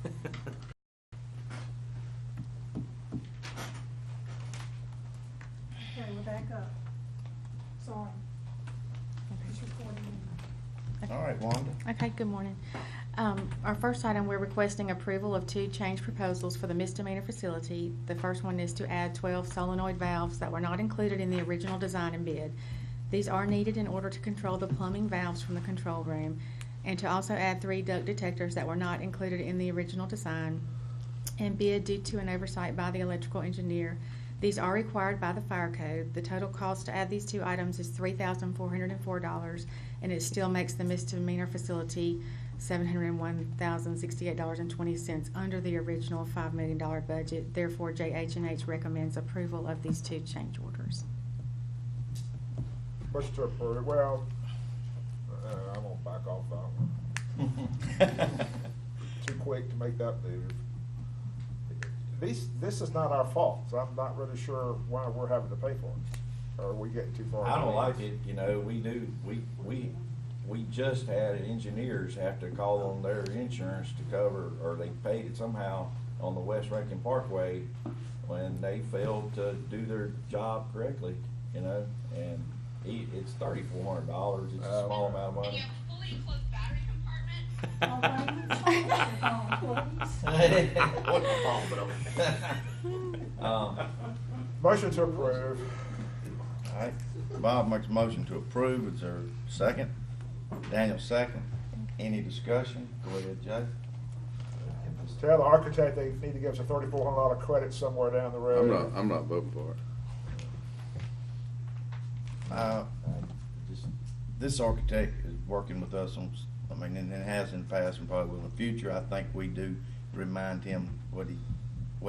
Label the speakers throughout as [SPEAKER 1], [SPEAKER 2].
[SPEAKER 1] Okay, we're back up. Sorry. Just recording.
[SPEAKER 2] All right, Wanda.
[SPEAKER 3] Okay, good morning. Our first item, we're requesting approval of 2 change proposals for the misdemeanor facility. The first one is to add 12 solenoid valves that were not included in the original design and bid. These are needed in order to control the plumbing valves from the control room, and to also add 3 duct detectors that were not included in the original design and bid due to an oversight by the electrical engineer. These are required by the fire code. The total cost to add these 2 items is $3,404, and it still makes the misdemeanor facility $701,068.20 under the original $5 million budget. Therefore, JH&H recommends approval of these 2 change orders.
[SPEAKER 4] Motion to approve. Well, I'm gonna back off that one. Too quick to make that move. This is not our fault, so I'm not really sure why we're having to pay for it. Or are we getting too far?
[SPEAKER 2] I don't like it, you know, we just had engineers have to call on their insurance to cover, or they paid it somehow on the West Rankin Parkway when they failed to do their job correctly, you know, and it's $3,400, it's a small amount of money.
[SPEAKER 5] And you have a fully enclosed battery compartment.
[SPEAKER 4] Motion to approve.
[SPEAKER 6] All right, Bob makes a motion to approve. Is there a second? Daniel second. Any discussion? Go ahead, Jay.
[SPEAKER 4] Tell the architect they need to give us a $3,400 credit somewhere down the road.
[SPEAKER 7] I'm not voting for it.
[SPEAKER 6] This architect is working with us on, and it has in the past and probably will in the future. I think we do remind him what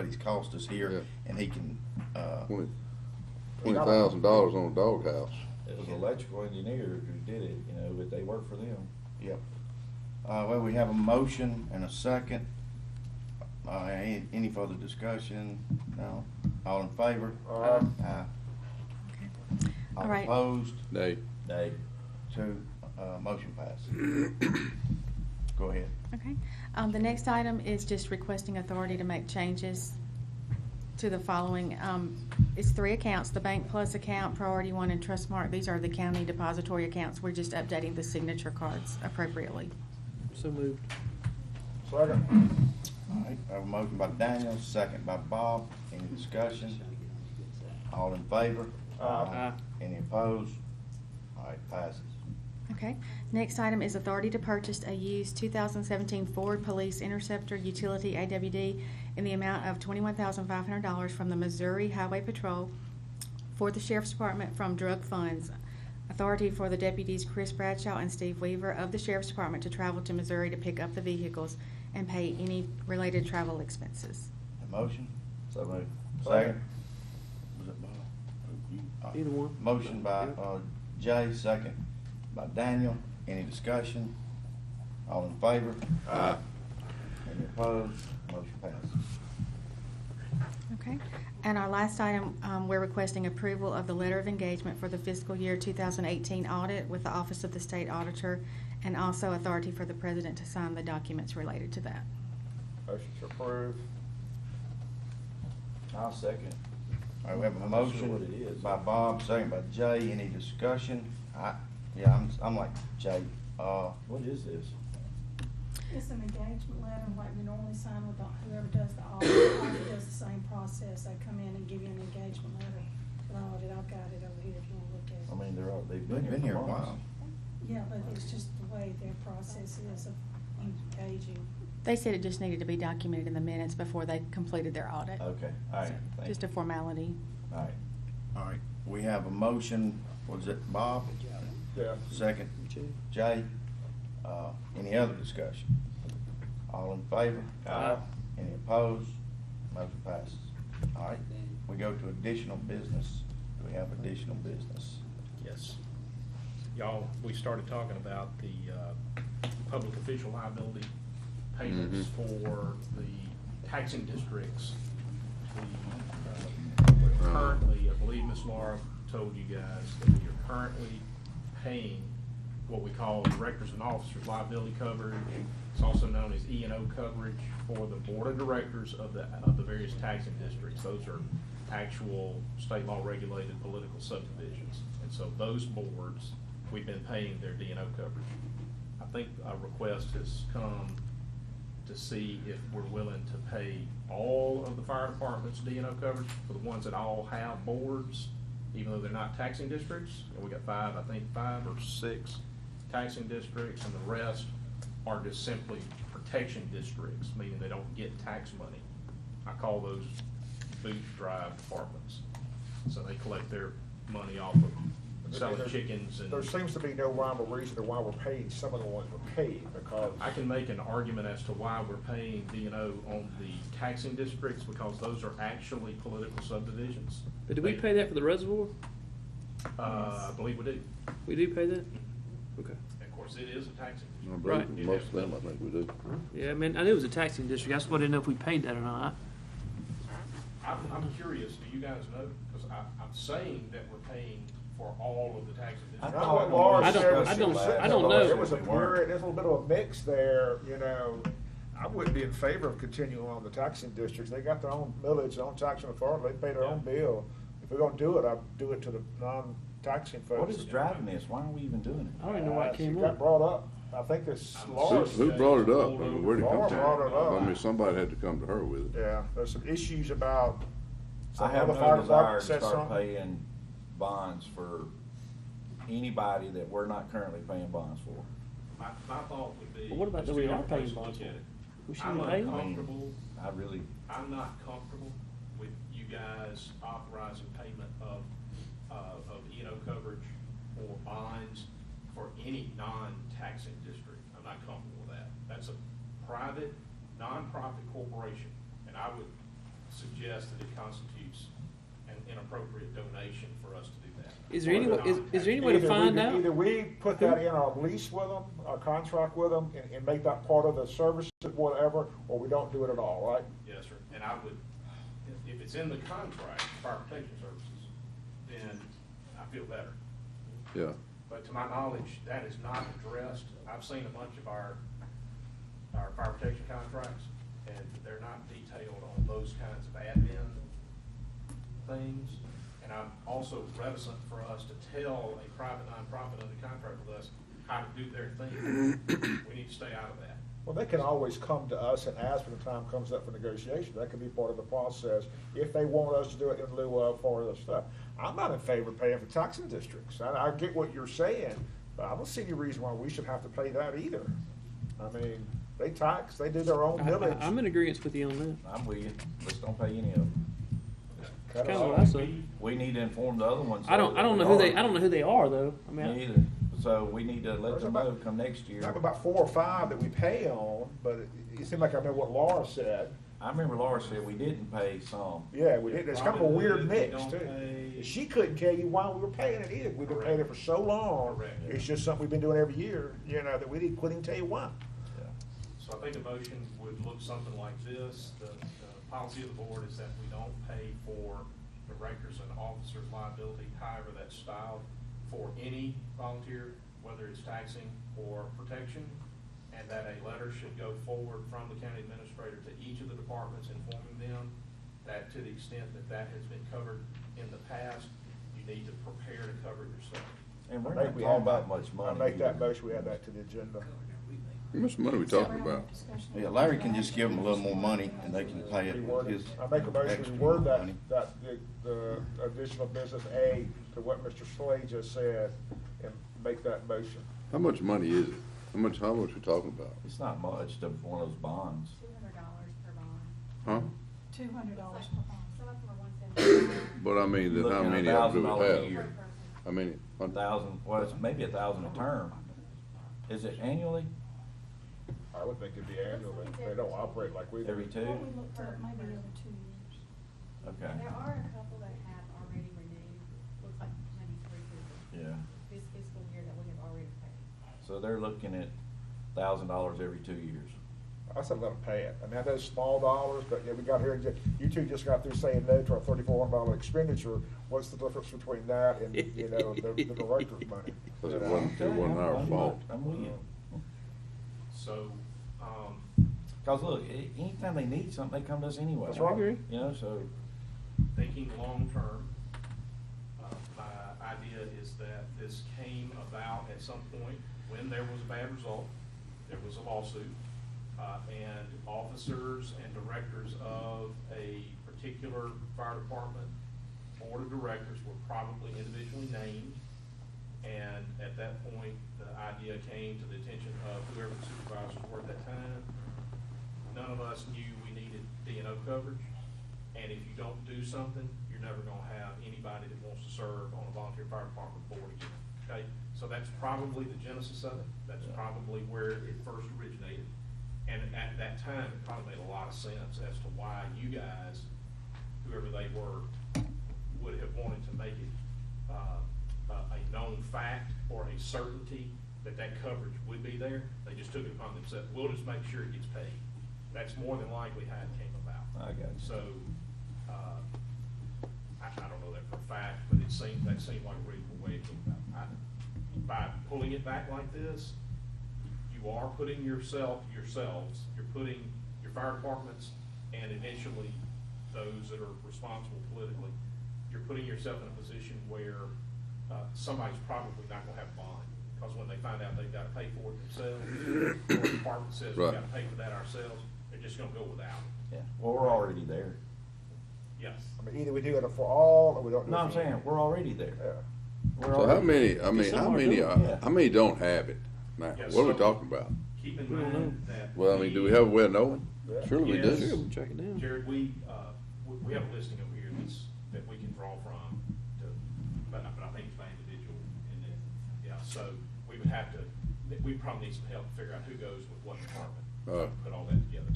[SPEAKER 6] he's cost us here,
[SPEAKER 7] Yeah.
[SPEAKER 6] and he can,
[SPEAKER 7] $20,000 on a doghouse.
[SPEAKER 2] It was an electrical engineer who did it, you know, but they work for them.
[SPEAKER 6] yep. Well, we have a motion and a second. Any further discussion? No? All in favor? Aye. All
[SPEAKER 3] All right.
[SPEAKER 6] opposed?
[SPEAKER 7] Nay.
[SPEAKER 2] Nay.
[SPEAKER 6] 2, motion passes. Go ahead.
[SPEAKER 3] Okay. The next item is just requesting authority to make changes to the following. It's 3 accounts: the Bank Plus account, Priority One, and Trustmark. These are the county depository accounts. We're just updating the signature cards appropriately.
[SPEAKER 8] So moved.
[SPEAKER 4] Second.
[SPEAKER 6] All right, I have a motion by Daniel, second by Bob. Any discussion? All in favor?
[SPEAKER 8] Aye.
[SPEAKER 6] Any opposed? All right, passes.
[SPEAKER 3] Okay. Next item is authority to purchase a used 2017 Ford Police Interceptor Utility AWD in the amount of $21,500 from the Missouri Highway Patrol for the Sheriff's Department from drug funds. Authority for the deputies Chris Bradshaw and Steve Weaver of the Sheriff's Department to travel to Missouri to pick up the vehicles and pay any related travel expenses.
[SPEAKER 6] A motion?
[SPEAKER 2] So moved.
[SPEAKER 6] Second. Was it Bob? You?
[SPEAKER 8] Either one.
[SPEAKER 6] Motion by Jay, second by Daniel. Any discussion? All in favor?
[SPEAKER 7] Aye.
[SPEAKER 6] Any opposed? Motion passes.
[SPEAKER 3] Okay. And our last item, we're requesting approval of the letter of engagement for the fiscal year 2018 audit with the Office of the State Auditor, and also authority for the President to sign the documents related to that.
[SPEAKER 4] Motion to approve.
[SPEAKER 2] I'll second.
[SPEAKER 6] All right, we have a
[SPEAKER 2] I'm not sure
[SPEAKER 6] motion
[SPEAKER 2] what it is.
[SPEAKER 6] by Bob, second by Jay. Any discussion? I'm like Jay.
[SPEAKER 2] What is this?
[SPEAKER 1] It's an engagement letter like we normally sign with whoever does the audit. The audit does the same process. They come in and give you an engagement letter for the audit. I've got it over here if you want to look at it.
[SPEAKER 2] I mean, they've
[SPEAKER 6] They've been here a
[SPEAKER 2] for months.
[SPEAKER 6] while.
[SPEAKER 1] Yeah, but it's just the way their process is of engaging.
[SPEAKER 3] They said it just needed to be documented in the minutes before they completed their audit.
[SPEAKER 2] Okay, all right,
[SPEAKER 3] So,
[SPEAKER 2] thank
[SPEAKER 3] just
[SPEAKER 2] you.
[SPEAKER 3] a formality.
[SPEAKER 2] All right.
[SPEAKER 6] All right, we have a motion. Was it Bob?
[SPEAKER 4] Yeah.
[SPEAKER 6] Second, Jay. Any other discussion? All in favor?
[SPEAKER 4] Aye.
[SPEAKER 6] Any opposed? Motion passes. All right, we go to additional business. Do we have additional business?
[SPEAKER 8] Yes. Y'all, we started talking about the public official liability payments for the taxing districts. We're currently, I believe Ms. Laura told you guys that we are currently paying what we call directors and officers liability coverage. It's also known as E&O coverage for the board of directors of the various taxing districts. Those are actual state law regulated political subdivisions. And so those boards, we've been paying their D&O coverage. I think a request has come to see if we're willing to pay all of the fire department's D&O coverage for the ones that all have boards, even though they're not taxing districts. And we got five or six taxing districts, and the rest are just simply protection districts, meaning they don't get tax money. I call those boot drive departments. So they collect their money off of selling chickens and.
[SPEAKER 4] There seems to be no rhyme or reason to why we're paying some of the ones we're paying, because.
[SPEAKER 8] I can make an argument as to why we're paying D&O on the taxing districts, because those are actually political subdivisions.
[SPEAKER 9] But do we pay that for the reservoir?
[SPEAKER 8] I believe we do.
[SPEAKER 9] We do pay that? Okay.
[SPEAKER 8] Of course, it is a taxing
[SPEAKER 7] I
[SPEAKER 8] district.
[SPEAKER 7] believe
[SPEAKER 9] Right.
[SPEAKER 7] most of them, I think we do.
[SPEAKER 9] Yeah, I mean, I knew it was a taxing district. I just wanted to know if we paid that or not.
[SPEAKER 8] I'm curious, do you guys know? Because I'm saying that we're paying for all of the taxing
[SPEAKER 2] I
[SPEAKER 8] districts.
[SPEAKER 4] Not what
[SPEAKER 2] thought
[SPEAKER 4] Laura
[SPEAKER 9] I don't-
[SPEAKER 4] said.
[SPEAKER 9] I don't-
[SPEAKER 4] She
[SPEAKER 9] I don't
[SPEAKER 4] said
[SPEAKER 9] know.
[SPEAKER 4] It was a
[SPEAKER 2] They weren't.
[SPEAKER 4] weird, there's a little bit of a mix there, you know. I wouldn't be in favor of continuing on the taxing districts. They got their own millage, their own taxing authority, they pay their own bill. If we're gonna do it, I'd do it to the non-taxing folks.
[SPEAKER 2] What is driving this? Why are we even doing
[SPEAKER 9] I don't even know why it
[SPEAKER 4] She
[SPEAKER 9] came
[SPEAKER 4] got
[SPEAKER 9] up.
[SPEAKER 4] brought up. I think this Laura.
[SPEAKER 7] Who brought it up? I mean, where'd it come
[SPEAKER 4] Laura
[SPEAKER 7] from?
[SPEAKER 4] brought it up.
[SPEAKER 7] I mean, somebody had to come to her with it.
[SPEAKER 4] Yeah, there's some issues about.
[SPEAKER 2] I
[SPEAKER 4] some
[SPEAKER 2] have
[SPEAKER 4] other fire
[SPEAKER 2] no desire
[SPEAKER 4] department
[SPEAKER 2] to
[SPEAKER 4] said
[SPEAKER 2] start
[SPEAKER 4] something.
[SPEAKER 2] paying bonds for anybody that we're not currently paying bonds for.
[SPEAKER 8] My thought would be.
[SPEAKER 9] But what about
[SPEAKER 8] there's
[SPEAKER 9] that we
[SPEAKER 8] two
[SPEAKER 9] are
[SPEAKER 8] different
[SPEAKER 9] paying
[SPEAKER 8] ways to
[SPEAKER 9] bonds
[SPEAKER 8] look
[SPEAKER 9] for?
[SPEAKER 8] at it.
[SPEAKER 9] We shouldn't pay them.
[SPEAKER 8] I'm not comfortable with you guys authorizing payment of E&O coverage or bonds for any non-taxing district. I'm not comfortable with that. That's a private, nonprofit corporation, and I would suggest that it constitutes an inappropriate donation for us to do that.
[SPEAKER 9] Is there any way, is there any way to
[SPEAKER 4] Either we
[SPEAKER 9] find
[SPEAKER 4] could-
[SPEAKER 9] out?
[SPEAKER 4] Either we put that in our lease with them, our contract with them, and make that part of the services, whatever, or we don't do it at all, right?
[SPEAKER 8] Yes, sir. And I would, if it's in the contract, fire protection services, then I feel better.
[SPEAKER 7] Yeah.
[SPEAKER 8] But to my knowledge, that is not addressed. I've seen a bunch of our fire protection contracts, and they're not detailed on those kinds of admin things. And I'm also reticent for us to tell a private nonprofit under contract with us how to do their thing. We need to stay out of that.
[SPEAKER 4] Well, they can always come to us and ask when the time comes up for negotiation. That could be part of the process, if they want us to do it in lieu of for other stuff. I'm not in favor of paying for taxing districts. I get what you're saying, but I don't see any reason why we should have to pay that either. I mean, they tax, they do their own millage.
[SPEAKER 9] I'm in agreement with you on that.
[SPEAKER 2] I'm with you. Let's don't pay any of them.
[SPEAKER 4] Cut
[SPEAKER 9] Kinda
[SPEAKER 4] us
[SPEAKER 9] what I
[SPEAKER 4] off.
[SPEAKER 9] said.
[SPEAKER 2] We need to inform the other ones.
[SPEAKER 9] I don't know who they are though. I mean,
[SPEAKER 2] Me either. So we need to let
[SPEAKER 4] There's
[SPEAKER 2] them
[SPEAKER 4] about-
[SPEAKER 2] know come next year.
[SPEAKER 4] I have about 4 or 5 that we pay on, but it seemed like I know what Laura said.
[SPEAKER 2] I remember Laura said we didn't pay some.
[SPEAKER 4] Yeah, we did. It's kind of a
[SPEAKER 8] Probably
[SPEAKER 4] weird
[SPEAKER 8] we
[SPEAKER 4] mix
[SPEAKER 8] don't
[SPEAKER 4] too.
[SPEAKER 8] pay-
[SPEAKER 4] She couldn't tell you why we were paying it either. We've been paying it for so long.
[SPEAKER 8] Correct.
[SPEAKER 4] It's just something we've been doing every year, you know, that we didn't couldn't tell you why.
[SPEAKER 8] So I think a motion would look something like this. The policy of the board is that we don't pay for directors and officers liability, however that's styled, for any volunteer, whether it's taxing or protection, and that a letter should go forward from the county administrator to each of the departments informing them that to the extent that that has been covered in the past, you need to prepare to cover it yourself.
[SPEAKER 2] And we're
[SPEAKER 4] I think
[SPEAKER 2] not
[SPEAKER 4] we
[SPEAKER 2] talking
[SPEAKER 4] add that-
[SPEAKER 2] about much money.
[SPEAKER 4] I make that
[SPEAKER 2] either.
[SPEAKER 4] motion, we add that to the agenda.
[SPEAKER 7] How much money we talking about?
[SPEAKER 6] Yeah, Larry can just give them a little more money and they can pay it with
[SPEAKER 4] Reword
[SPEAKER 6] his
[SPEAKER 4] it. I make a motion
[SPEAKER 6] extra
[SPEAKER 4] to word that,
[SPEAKER 6] money.
[SPEAKER 4] the additional business A to what Mr. Slade just said, and make that motion.
[SPEAKER 7] How much money is it? How much we talking about?
[SPEAKER 2] It's not much to one of those bonds.
[SPEAKER 10] $200 per bond.
[SPEAKER 7] Huh?
[SPEAKER 1] $200 per bond.
[SPEAKER 10] Some of them are $175.
[SPEAKER 7] But I mean,
[SPEAKER 2] You're
[SPEAKER 7] then how
[SPEAKER 2] looking at
[SPEAKER 7] many of them do
[SPEAKER 2] $1,000
[SPEAKER 7] we
[SPEAKER 2] a
[SPEAKER 7] have?
[SPEAKER 2] year.
[SPEAKER 7] I mean,
[SPEAKER 2] 1,000, well, it's maybe 1,000 a term. Is it annually?
[SPEAKER 4] I would think it'd be annual, but they don't operate like we do.
[SPEAKER 2] Every two?
[SPEAKER 1] What we looked up, maybe every 2 years.
[SPEAKER 2] Okay.
[SPEAKER 10] There are a couple that have already renewed, looks like maybe 3 people.
[SPEAKER 2] Yeah.
[SPEAKER 10] This fiscal year that we have already paid.
[SPEAKER 2] So they're looking at $1,000 every 2 years.
[SPEAKER 4] I said let them pay it. I mean, I know it's small dollars, but yeah, we got here, and you two just got through saying no to our $3,400 expenditure. What's the difference between that and, you know, the director's money?
[SPEAKER 7] Because
[SPEAKER 4] You
[SPEAKER 7] it
[SPEAKER 4] know?
[SPEAKER 7] wasn't our fault.
[SPEAKER 2] I'm with you.
[SPEAKER 8] So,
[SPEAKER 2] Cause look, anytime they need something, they come to us anyway.
[SPEAKER 4] That's right. I agree.
[SPEAKER 2] You know, so.
[SPEAKER 8] thinking long-term, my idea is that this came about at some point when there was a bad result, there was a lawsuit, and officers and directors of a particular fire department board of directors were probably individually named, and at that point, the idea came to the attention of whoever the supervisors were at that time. None of us knew we needed D&O coverage, and if you don't do something, you're never gonna have anybody that wants to serve on a volunteer fire department board again, okay? So that's probably the genesis of it, that's probably where it first originated. And at that time, it probably made a lot of sense as to why you guys, whoever they were, would have wanted to make it a known fact or a certainty that that coverage would be there. They just took it upon themselves, we'll just make sure it gets paid. That's more than likely how it came about.
[SPEAKER 2] I got you.
[SPEAKER 8] So, I don't know that for a fact, but that seemed like a reasonable way to think about it. By pulling it back like this, you are putting yourselves, you're putting your fire departments and eventually those that are responsible politically, you're putting yourself in a position where somebody's probably not gonna have a bond. Because when they find out they've gotta pay for it themselves, or the department says we've
[SPEAKER 7] Right.
[SPEAKER 8] gotta pay for that ourselves, they're just gonna go without it.
[SPEAKER 2] Yeah, well, we're already there.
[SPEAKER 8] Yes.
[SPEAKER 4] I mean, either we do it for all, or we don't. do
[SPEAKER 2] No,
[SPEAKER 4] it
[SPEAKER 2] I'm
[SPEAKER 4] for-
[SPEAKER 2] saying, we're already there.
[SPEAKER 4] Yeah.
[SPEAKER 2] We're
[SPEAKER 7] So how
[SPEAKER 2] already-
[SPEAKER 7] many, I mean,
[SPEAKER 2] Some
[SPEAKER 7] how
[SPEAKER 2] are
[SPEAKER 7] many,
[SPEAKER 2] doing it, yeah.
[SPEAKER 7] how many don't have it? Now,
[SPEAKER 8] Yeah,
[SPEAKER 7] what are we
[SPEAKER 8] so-
[SPEAKER 7] talking about?
[SPEAKER 8] Keep in mind that.
[SPEAKER 7] Well, I mean, do we have a way of knowing?
[SPEAKER 4] Yeah.
[SPEAKER 7] Surely we
[SPEAKER 8] Yes.
[SPEAKER 7] do.
[SPEAKER 9] Check it down.
[SPEAKER 8] Jared, we have a listing over here that we can draw from to, but I think it's by individual and then, yeah, so we would have to, we probably need some help to figure out who goes with what department. Put all that together.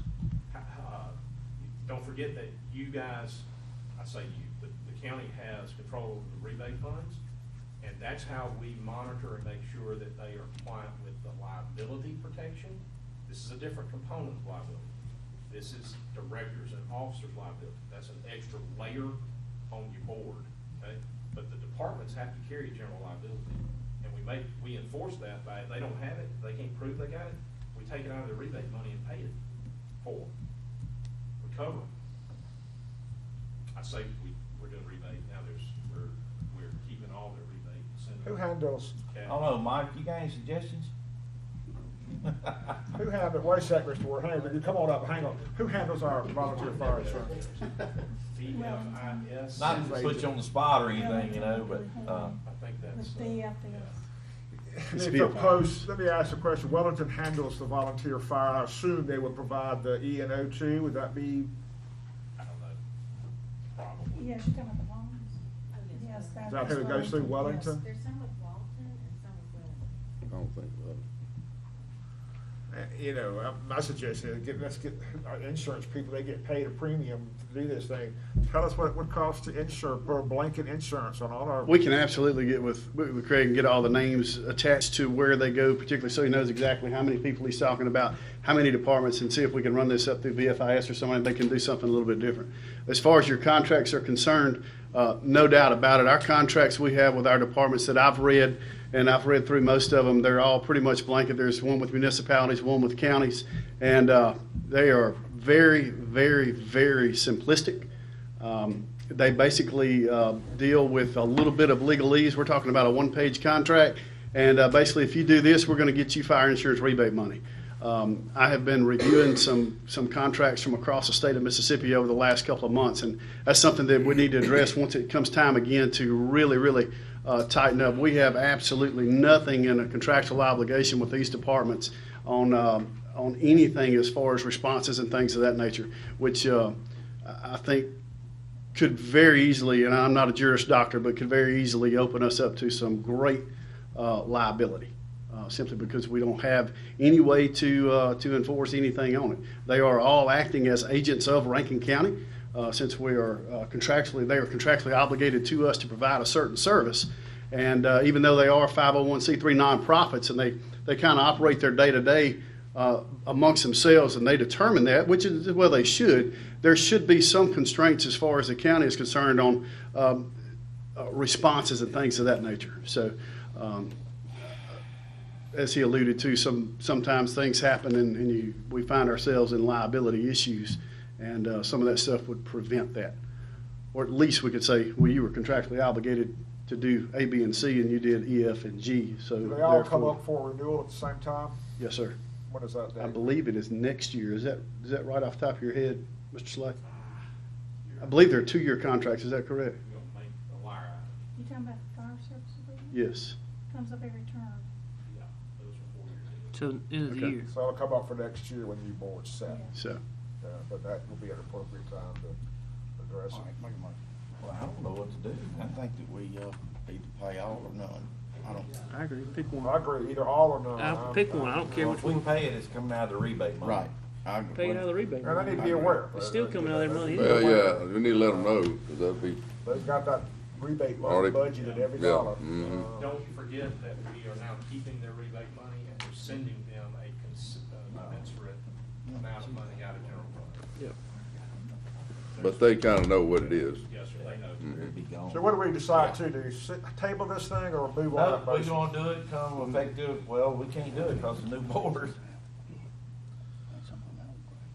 [SPEAKER 8] Don't forget that you guys, I say you, the county has control over the rebate funds, and that's how we monitor and make sure that they are compliant with the liability protection. This is a different component of liability. This is directors and officers liability. That's an extra layer on your board, okay? But the departments have to carry general liability. And we enforce that by, if they don't have it, they can't prove they got it, we take it out of their rebate money and pay it for them. We cover them. I say we're doing rebate, now we're keeping all their rebate. sending
[SPEAKER 4] Who
[SPEAKER 8] them
[SPEAKER 4] handles,
[SPEAKER 8] cash.
[SPEAKER 2] I don't know, Mike, you got any suggestions?
[SPEAKER 4] who handles, wait a sec, Mr. Ward, hang on, you come on up, hang on. Who handles our volunteer fire insurance?
[SPEAKER 8] VFIS.
[SPEAKER 2] Not to put you on the spot or anything, you know, but,
[SPEAKER 8] I think that's.
[SPEAKER 1] The DFS.
[SPEAKER 4] Let me propose, let me ask a question. Wellington handles the volunteer fire. I assume they would provide the E&O too. Would that be?
[SPEAKER 8] I don't know, probably.
[SPEAKER 1] Yes, you're talking about the loans. Yes,
[SPEAKER 4] Is that
[SPEAKER 1] that's
[SPEAKER 4] who it goes through,
[SPEAKER 1] Wellington,
[SPEAKER 4] Wellington?
[SPEAKER 10] There's some with Walton and some with Wellington.
[SPEAKER 7] I don't think so.
[SPEAKER 4] You know, my suggestion is let's get our insurance people, they get paid a premium to do this thing. Tell us what it would cost to insure, for blanket insurance on all our.
[SPEAKER 11] We can absolutely get with Craig and get all the names attached to where they go, particularly so he knows exactly how many people he's talking about, how many departments, and see if we can run this up through VFIS or someone, they can do something a little bit different. As far as your contracts are concerned, no doubt about it. Our contracts we have with our departments that I've read, and I've read through most of them, they're all pretty much blanket. There's one with municipalities, one with counties, and they are very, very, very simplistic. They basically deal with a little bit of legalese. We're talking about a one-page contract, and basically if you do this, we're going to get you fire insurance rebate money. I have been reviewing some contracts from across the state of Mississippi over the last couple of months, and that's something that we need to address once it comes time again to really, really tighten up. We have absolutely nothing in a contractual obligation with these departments on anything as far as responses and things of that nature, which I think could very easily, and I'm not a Juris Doctor, but could very easily open us up to some great liability. Simply because we don't have any way to enforce anything on it. They are all acting as agents of Rankin County, since we are they are contractually obligated to us to provide a certain service. And even though they are 501c3 nonprofits and they kind of operate their day-to-day amongst themselves and they determine that, which is, well, they should, there should be some constraints as far as the county is concerned on responses and things of that nature. So, as he alluded to, sometimes things happen and we find ourselves in liability issues, and some of that stuff would prevent that. Or at least we could say, well, you were contractually obligated to do A, B, and C, and you did E, F, and G. So
[SPEAKER 4] Do they all come
[SPEAKER 11] therefore-
[SPEAKER 4] up for renewal at the same time?
[SPEAKER 11] Yes, sir.
[SPEAKER 4] When is that date?
[SPEAKER 11] I believe it is next year. Is that right off the top of your head, Mr. Slay? I believe they're 2-year contracts. Is that correct?
[SPEAKER 8] We're gonna make a liar out of
[SPEAKER 1] You talking about the fire service agreement?
[SPEAKER 11] Yes.
[SPEAKER 1] Comes up every term.
[SPEAKER 8] it. Yeah, those are 4 years.
[SPEAKER 9] Till the end of the
[SPEAKER 11] Okay.
[SPEAKER 9] year.
[SPEAKER 4] So it'll come up for next year when the new board's set.
[SPEAKER 11] So,
[SPEAKER 4] But that will be an appropriate time to address
[SPEAKER 6] All right,
[SPEAKER 4] it.
[SPEAKER 6] make a motion.
[SPEAKER 2] Well, I don't know what to do.
[SPEAKER 6] I think that we, either pay all or none. I don't.
[SPEAKER 9] I agree. Pick
[SPEAKER 4] I
[SPEAKER 9] one.
[SPEAKER 4] agree, either all or none.
[SPEAKER 9] Pick one. I don't care
[SPEAKER 2] Well,
[SPEAKER 9] which
[SPEAKER 2] if we
[SPEAKER 9] one.
[SPEAKER 2] pay it, it's coming out of the rebate money.
[SPEAKER 6] Right. I agree.
[SPEAKER 9] Pay it out of the rebate.
[SPEAKER 4] And they need to be aware.
[SPEAKER 9] It's still coming out of their money.
[SPEAKER 7] Well, yeah, we need to let them know, 'cause that'd be,
[SPEAKER 4] They've got that rebate money
[SPEAKER 7] Already-
[SPEAKER 4] budgeted every
[SPEAKER 7] yeah,
[SPEAKER 4] dollar.
[SPEAKER 7] mhm.
[SPEAKER 8] Don't forget that we are now keeping their rebate money and we're sending them a commensurate amount of money out of general fund.
[SPEAKER 9] Yep.
[SPEAKER 7] but they kinda know what it is.
[SPEAKER 8] Yes, sir, they know.
[SPEAKER 2] It'd be gone.
[SPEAKER 4] So what do we decide to do? Table this thing or move on?
[SPEAKER 2] No,
[SPEAKER 4] that
[SPEAKER 2] we're
[SPEAKER 4] motion?
[SPEAKER 2] gonna do it, come effective, well, we can't do it because the new board.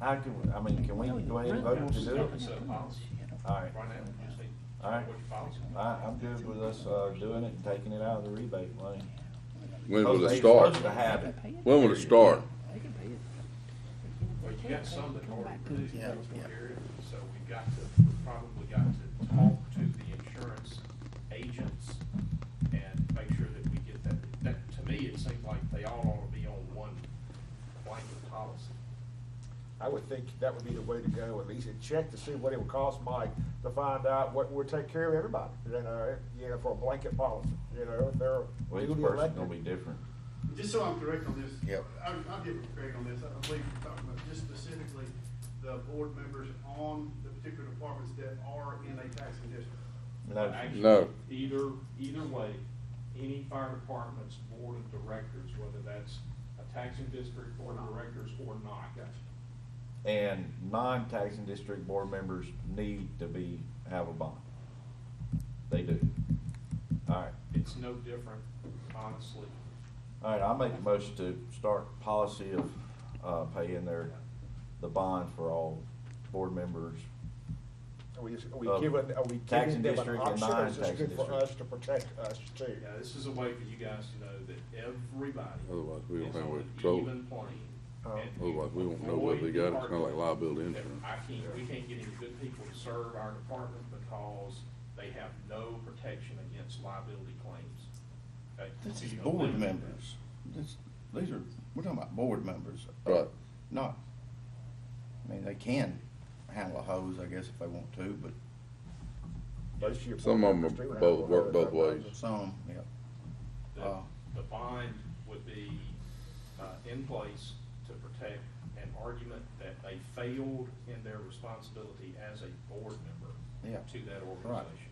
[SPEAKER 2] Can we go ahead and vote to do it?
[SPEAKER 8] It's a policy.
[SPEAKER 2] All right,
[SPEAKER 8] Right now, we just need to
[SPEAKER 2] all
[SPEAKER 8] know
[SPEAKER 2] right.
[SPEAKER 8] what your policy is.
[SPEAKER 2] I'm good with us, doing it and taking it out of the rebate money.
[SPEAKER 7] When will it
[SPEAKER 2] They're
[SPEAKER 7] start?
[SPEAKER 2] supposed to have it.
[SPEAKER 7] When will it start?
[SPEAKER 8] Well, you got some that already produced in
[SPEAKER 6] Yeah,
[SPEAKER 8] those
[SPEAKER 6] yeah.
[SPEAKER 8] areas, so we've probably got to talk to the insurance agents and make sure that we get that. That, to me, it seems like they all ought to be on one blanket policy.
[SPEAKER 4] I would think that would be the way to go, at least, and check to see what it would cost Mike to find out what would take care of everybody, for a blanket policy, if they're
[SPEAKER 2] Well, each
[SPEAKER 4] duly
[SPEAKER 2] person's
[SPEAKER 4] elected.
[SPEAKER 2] gonna be different.
[SPEAKER 11] just so I'm correct on this.
[SPEAKER 6] Yep.
[SPEAKER 11] I'll get with Craig on this. I believe we're talking about just specifically the board members on the particular departments that are in a taxing district.
[SPEAKER 2] No.
[SPEAKER 8] Actually,
[SPEAKER 7] No.
[SPEAKER 8] Either way, any fire department's board of directors, whether that's a taxing district board of directors or not.
[SPEAKER 2] And non-taxing district board members need to have a bond. They do. All right.
[SPEAKER 8] It's no different, honestly.
[SPEAKER 2] All right, I'll make a motion to start policy of, paying the bond for all board members.
[SPEAKER 4] Are we
[SPEAKER 2] of
[SPEAKER 4] giving
[SPEAKER 2] taxing
[SPEAKER 4] them an
[SPEAKER 2] district and
[SPEAKER 4] option, or is this
[SPEAKER 2] non-taxing
[SPEAKER 4] good for
[SPEAKER 2] district.
[SPEAKER 4] us to protect us too?
[SPEAKER 8] Yeah, this is a way for you guys to know that everybody
[SPEAKER 7] Otherwise, we don't
[SPEAKER 8] is
[SPEAKER 7] have
[SPEAKER 8] on
[SPEAKER 7] a way
[SPEAKER 8] an
[SPEAKER 7] to control it.
[SPEAKER 8] even plane. And
[SPEAKER 7] Otherwise, we won't know
[SPEAKER 8] avoid
[SPEAKER 7] whether they got it. It's
[SPEAKER 8] the
[SPEAKER 7] kinda like
[SPEAKER 8] argument
[SPEAKER 7] liability
[SPEAKER 8] that
[SPEAKER 7] insurance.
[SPEAKER 8] we can't get any good people to serve our department because they have no protection against liability claims. Okay?
[SPEAKER 6] This
[SPEAKER 8] So
[SPEAKER 6] is
[SPEAKER 8] you
[SPEAKER 6] board
[SPEAKER 8] eliminate-
[SPEAKER 6] members. We're talking about board members.
[SPEAKER 7] Right.
[SPEAKER 6] Not, they can handle a hose, I guess, if they want to, but
[SPEAKER 4] Most of your
[SPEAKER 7] Some
[SPEAKER 4] board
[SPEAKER 7] of 'em
[SPEAKER 4] members do
[SPEAKER 7] are
[SPEAKER 4] have
[SPEAKER 7] both- work
[SPEAKER 4] one,
[SPEAKER 7] both
[SPEAKER 4] don't they?
[SPEAKER 7] ways.
[SPEAKER 6] some, yeah.
[SPEAKER 8] The bond would be, in place to protect an argument that they failed in their responsibility as a board member
[SPEAKER 6] Yeah.
[SPEAKER 8] to that organization.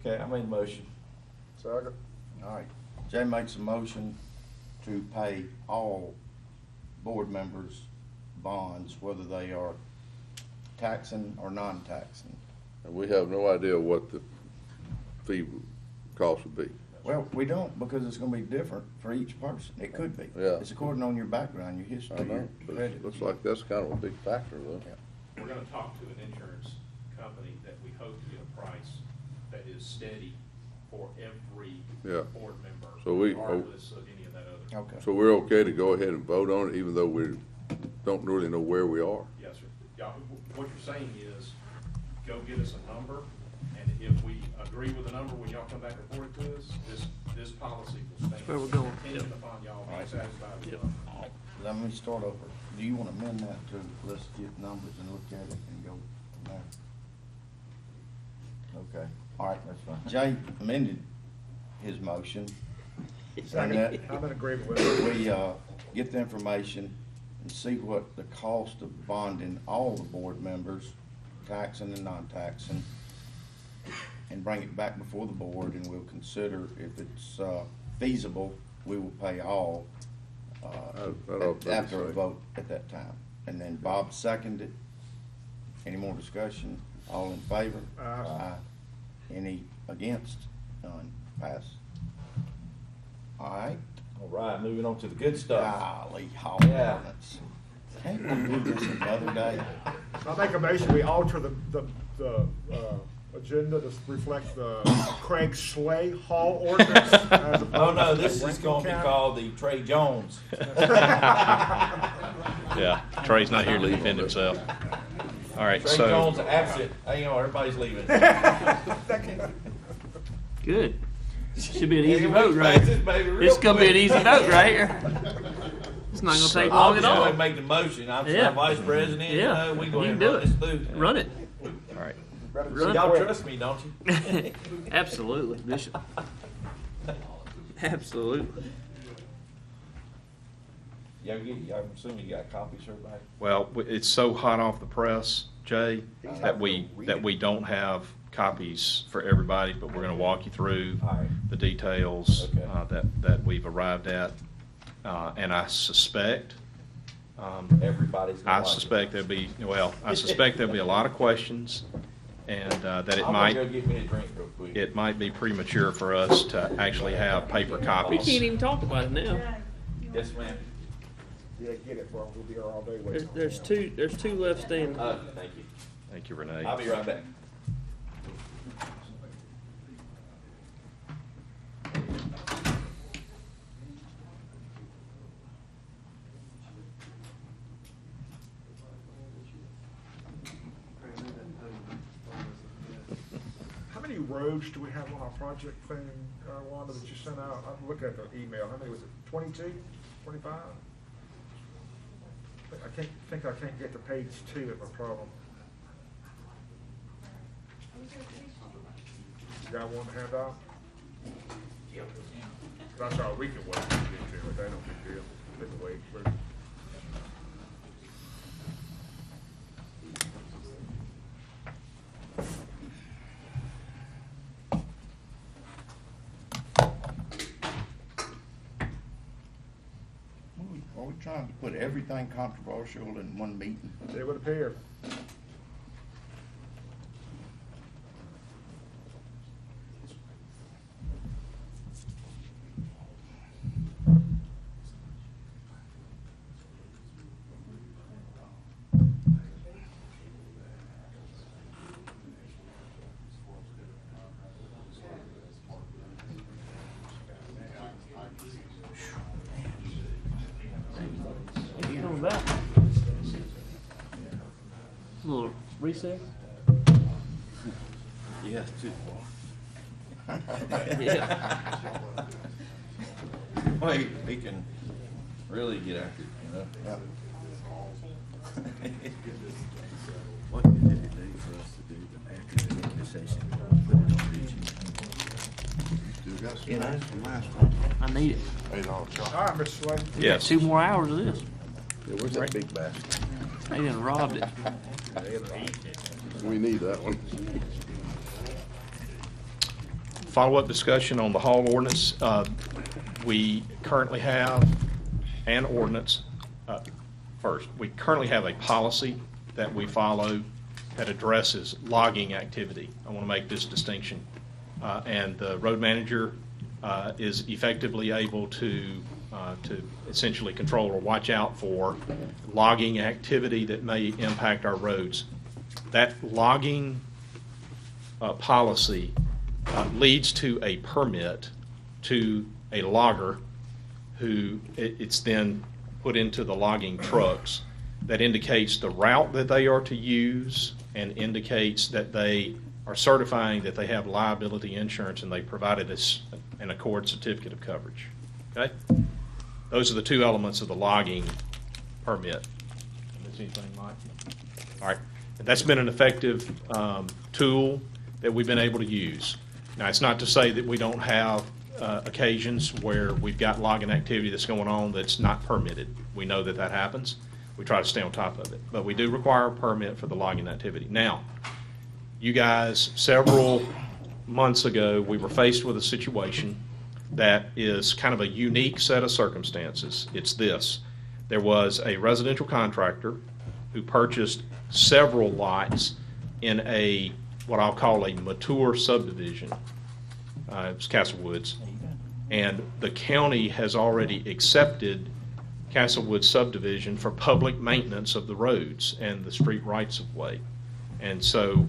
[SPEAKER 8] Okay?
[SPEAKER 2] Okay, I made a motion.
[SPEAKER 4] Second.
[SPEAKER 6] All right. Jay makes a motion to pay all board members' bonds, whether they are taxing or non-taxing.
[SPEAKER 7] And we have no idea what the fee cost would be.
[SPEAKER 6] Well, we don't, because it's gonna be different for each person. It could be.
[SPEAKER 7] Yeah.
[SPEAKER 6] It's according on your background, your
[SPEAKER 7] I
[SPEAKER 6] history,
[SPEAKER 7] know,
[SPEAKER 6] your
[SPEAKER 7] but
[SPEAKER 6] credit.
[SPEAKER 7] it looks like that's kind of a big factor, though.
[SPEAKER 6] Yeah.
[SPEAKER 8] We're gonna talk to an insurance company that we hope to get a price that is steady for every
[SPEAKER 7] Yeah.
[SPEAKER 8] board member,
[SPEAKER 7] So we-
[SPEAKER 8] regardless of any of that other.
[SPEAKER 6] Okay.
[SPEAKER 7] So we're okay to go ahead and vote on it, even though we don't really know where we are?
[SPEAKER 8] Yes, sir. Y'all, what you're saying is, go get us a number, and if we agree with the number when y'all come back and report it to us, this policy will stand.
[SPEAKER 9] where we're going.
[SPEAKER 8] Contingent
[SPEAKER 9] Yep.
[SPEAKER 8] upon y'all being
[SPEAKER 6] Alright.
[SPEAKER 8] satisfied with the
[SPEAKER 9] Yep.
[SPEAKER 8] number.
[SPEAKER 6] Let me start over. Do you want to amend that to, let's get numbers and look at it and go from there?
[SPEAKER 2] Okay.
[SPEAKER 6] All right.
[SPEAKER 2] That's fine.
[SPEAKER 6] Jay amended his motion. And
[SPEAKER 4] Second.
[SPEAKER 6] that
[SPEAKER 4] I'm in agreement with it.
[SPEAKER 6] we, get the information and see what the cost of bonding all the board members, taxing and non-taxing, and bring it back before the board, and we'll consider if it's, feasible, we will pay all. after a vote at that time. And then Bob seconded. Any more discussion? All in favor?
[SPEAKER 4] Aye.
[SPEAKER 6] Any against? None. Pass. All right.
[SPEAKER 2] All right, moving on to the good stuff.
[SPEAKER 6] Golly, Hall
[SPEAKER 2] Yeah.
[SPEAKER 6] ordinance. Can't we do this another day?
[SPEAKER 4] I make a motion, we alter the agenda to reflect the Craig Slay Hall ordinance. as opposed
[SPEAKER 2] Oh, no,
[SPEAKER 4] to
[SPEAKER 2] this is
[SPEAKER 4] Rankin
[SPEAKER 2] gonna be
[SPEAKER 4] County.
[SPEAKER 2] called the Trey Jones.
[SPEAKER 12] Yeah, Trey's not here to defend himself. All right,
[SPEAKER 2] Trey
[SPEAKER 12] so,
[SPEAKER 2] Jones absent. Hang on, everybody's leaving.
[SPEAKER 9] Good. Should be an easy
[SPEAKER 2] Anyway,
[SPEAKER 9] vote, right?
[SPEAKER 2] pass this baby real
[SPEAKER 9] It's gonna be an
[SPEAKER 2] quick.
[SPEAKER 9] easy vote, right? It's not gonna take
[SPEAKER 2] I'll
[SPEAKER 9] long at
[SPEAKER 2] just go
[SPEAKER 9] all.
[SPEAKER 2] ahead and make the motion. I'm
[SPEAKER 9] Yeah.
[SPEAKER 2] vice president, you
[SPEAKER 9] Yeah,
[SPEAKER 2] know, we go
[SPEAKER 9] you
[SPEAKER 2] ahead
[SPEAKER 9] can
[SPEAKER 2] and
[SPEAKER 9] do
[SPEAKER 2] run
[SPEAKER 9] it.
[SPEAKER 2] this through.
[SPEAKER 9] Run it.
[SPEAKER 12] all right.
[SPEAKER 9] Run.
[SPEAKER 2] Y'all trust me, don't you?
[SPEAKER 9] Absolutely, Bishop. Absolutely.
[SPEAKER 2] I'm assuming you got copies, everybody?
[SPEAKER 12] Well, it's so hot off the press, Jay, that we don't have copies for everybody, but we're gonna walk you through
[SPEAKER 2] All right.
[SPEAKER 12] the details
[SPEAKER 2] Okay.
[SPEAKER 12] that we've arrived at. And I suspect,
[SPEAKER 2] Everybody's gonna
[SPEAKER 12] I
[SPEAKER 2] like it.
[SPEAKER 12] suspect there'll be, I suspect there'll be a lot of questions, and that it
[SPEAKER 2] I'm gonna
[SPEAKER 12] might,
[SPEAKER 2] go get me a drink real quick.
[SPEAKER 12] it might be premature for us to actually have paper
[SPEAKER 9] We
[SPEAKER 12] copies.
[SPEAKER 9] can't even talk about it now.
[SPEAKER 2] Yes, ma'am.
[SPEAKER 4] Yeah, get it, bro, we'll be here all day waiting.
[SPEAKER 9] There's two left standing.
[SPEAKER 2] Thank you.
[SPEAKER 12] Thank you, Renee.
[SPEAKER 2] I'll be right back.
[SPEAKER 4] How many roads do we have on our project thing, Wanda, that you sent out? I'm looking at the email, how many was it, 22, 25? I can't get to page 2 is my problem. You got one to hand out? That's all, we can wait, if we get to it, that don't big deal, we can wait.
[SPEAKER 6] Are we trying to put everything controversial in one meeting?
[SPEAKER 4] It would appear.
[SPEAKER 9] What was that? A little recess?
[SPEAKER 6] Yeah,
[SPEAKER 9] Yeah.
[SPEAKER 2] Well, he can really get after it, you know?
[SPEAKER 6] Yeah.
[SPEAKER 13] What did it do for us to do after the executive session? Put it on the agenda.
[SPEAKER 6] Yeah, that's the last one.
[SPEAKER 9] I need it.
[SPEAKER 4] All right, Mr. Slade.
[SPEAKER 12] Yes.
[SPEAKER 9] 2 more hours of this.
[SPEAKER 13] Yeah, where's that big basket?
[SPEAKER 9] They done robbed it.
[SPEAKER 7] We need that one.
[SPEAKER 12] Follow-up discussion on the hall ordinance. We currently have an ordinance. First, we currently have a policy that we follow that addresses logging activity. I want to make this distinction. And the road manager is effectively able to essentially control or watch out for logging activity that may impact our roads. That logging policy leads to a permit to a logger who it's then put into the logging trucks that indicates the route that they are to use and indicates that they are certifying that they have liability insurance and they provided us an Accord certificate of coverage. Okay? Those are the two elements of the logging permit. Is anything, Mike? All right. And that's been an effective tool that we've been able to use. Now, it's not to say that we don't have occasions where we've got logging activity that's going on that's not permitted. We know that that happens. We try to stay on top of it. But we do require a permit for the logging activity. Now, you guys, several months ago, we were faced with a situation that is kind of a unique set of circumstances. It's this. There was a residential contractor who purchased several lots in a, what I'll call a mature subdivision. It's Castlewoods. And the county has already accepted Castlewood subdivision for public maintenance of the roads and the street rights of way. And so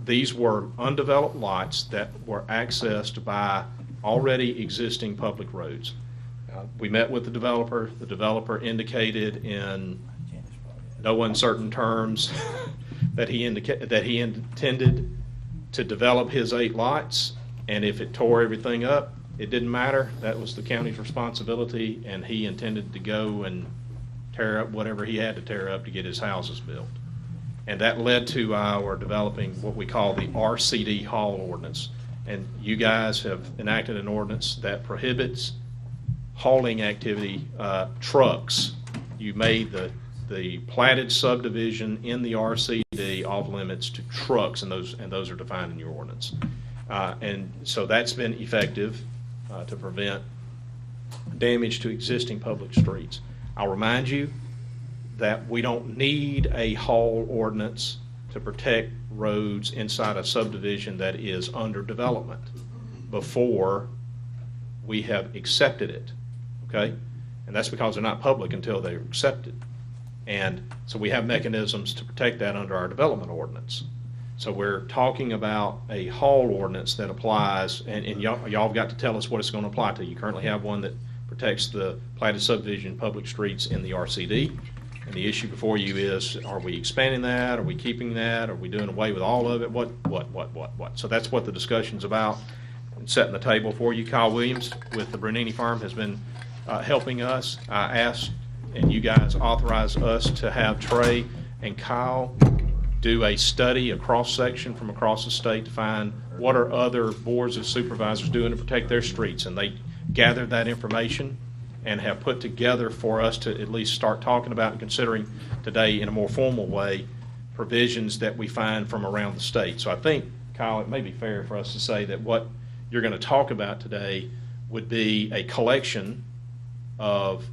[SPEAKER 12] these were undeveloped lots that were accessed by already existing public roads. We met with the developer. The developer indicated in no uncertain terms that he intended to develop his 8 lots, and if it tore everything up, it didn't matter. That was the county's responsibility, and he intended to go and tear up whatever he had to tear up to get his houses built. And that led to our developing what we call the RCD haul ordinance. And you guys have enacted an ordinance that prohibits hauling activity, trucks. You made the platted subdivision in the RCD off limits to trucks, and those are defined in your ordinance. And so that's been effective to prevent damage to existing public streets. I'll remind you that we don't need a haul ordinance to protect roads inside a subdivision that is under development before we have accepted it, okay? And that's because they're not public until they're accepted. And so we have mechanisms to protect that under our development ordinance. So we're talking about a haul ordinance that applies, and y'all have got to tell us what it's going to apply to. You currently have one that protects the platted subdivision public streets in the RCD. And the issue before you is, are we expanding that? Are we keeping that? Are we doing away with all of it? What? So that's what the discussion's about, and setting the table for you. Kyle Williams with the Brunini firm has been helping us. I asked, and you guys authorized us to have Trey and Kyle do a study, a cross-section from across the state to find what are other boards of supervisors doing to protect their streets. And they gathered that information and have put together for us to at least start talking about and considering today in a more formal way provisions that we find from around the state. So I think, Kyle, it may be fair for us to say that what you're going to talk about today would be a collection of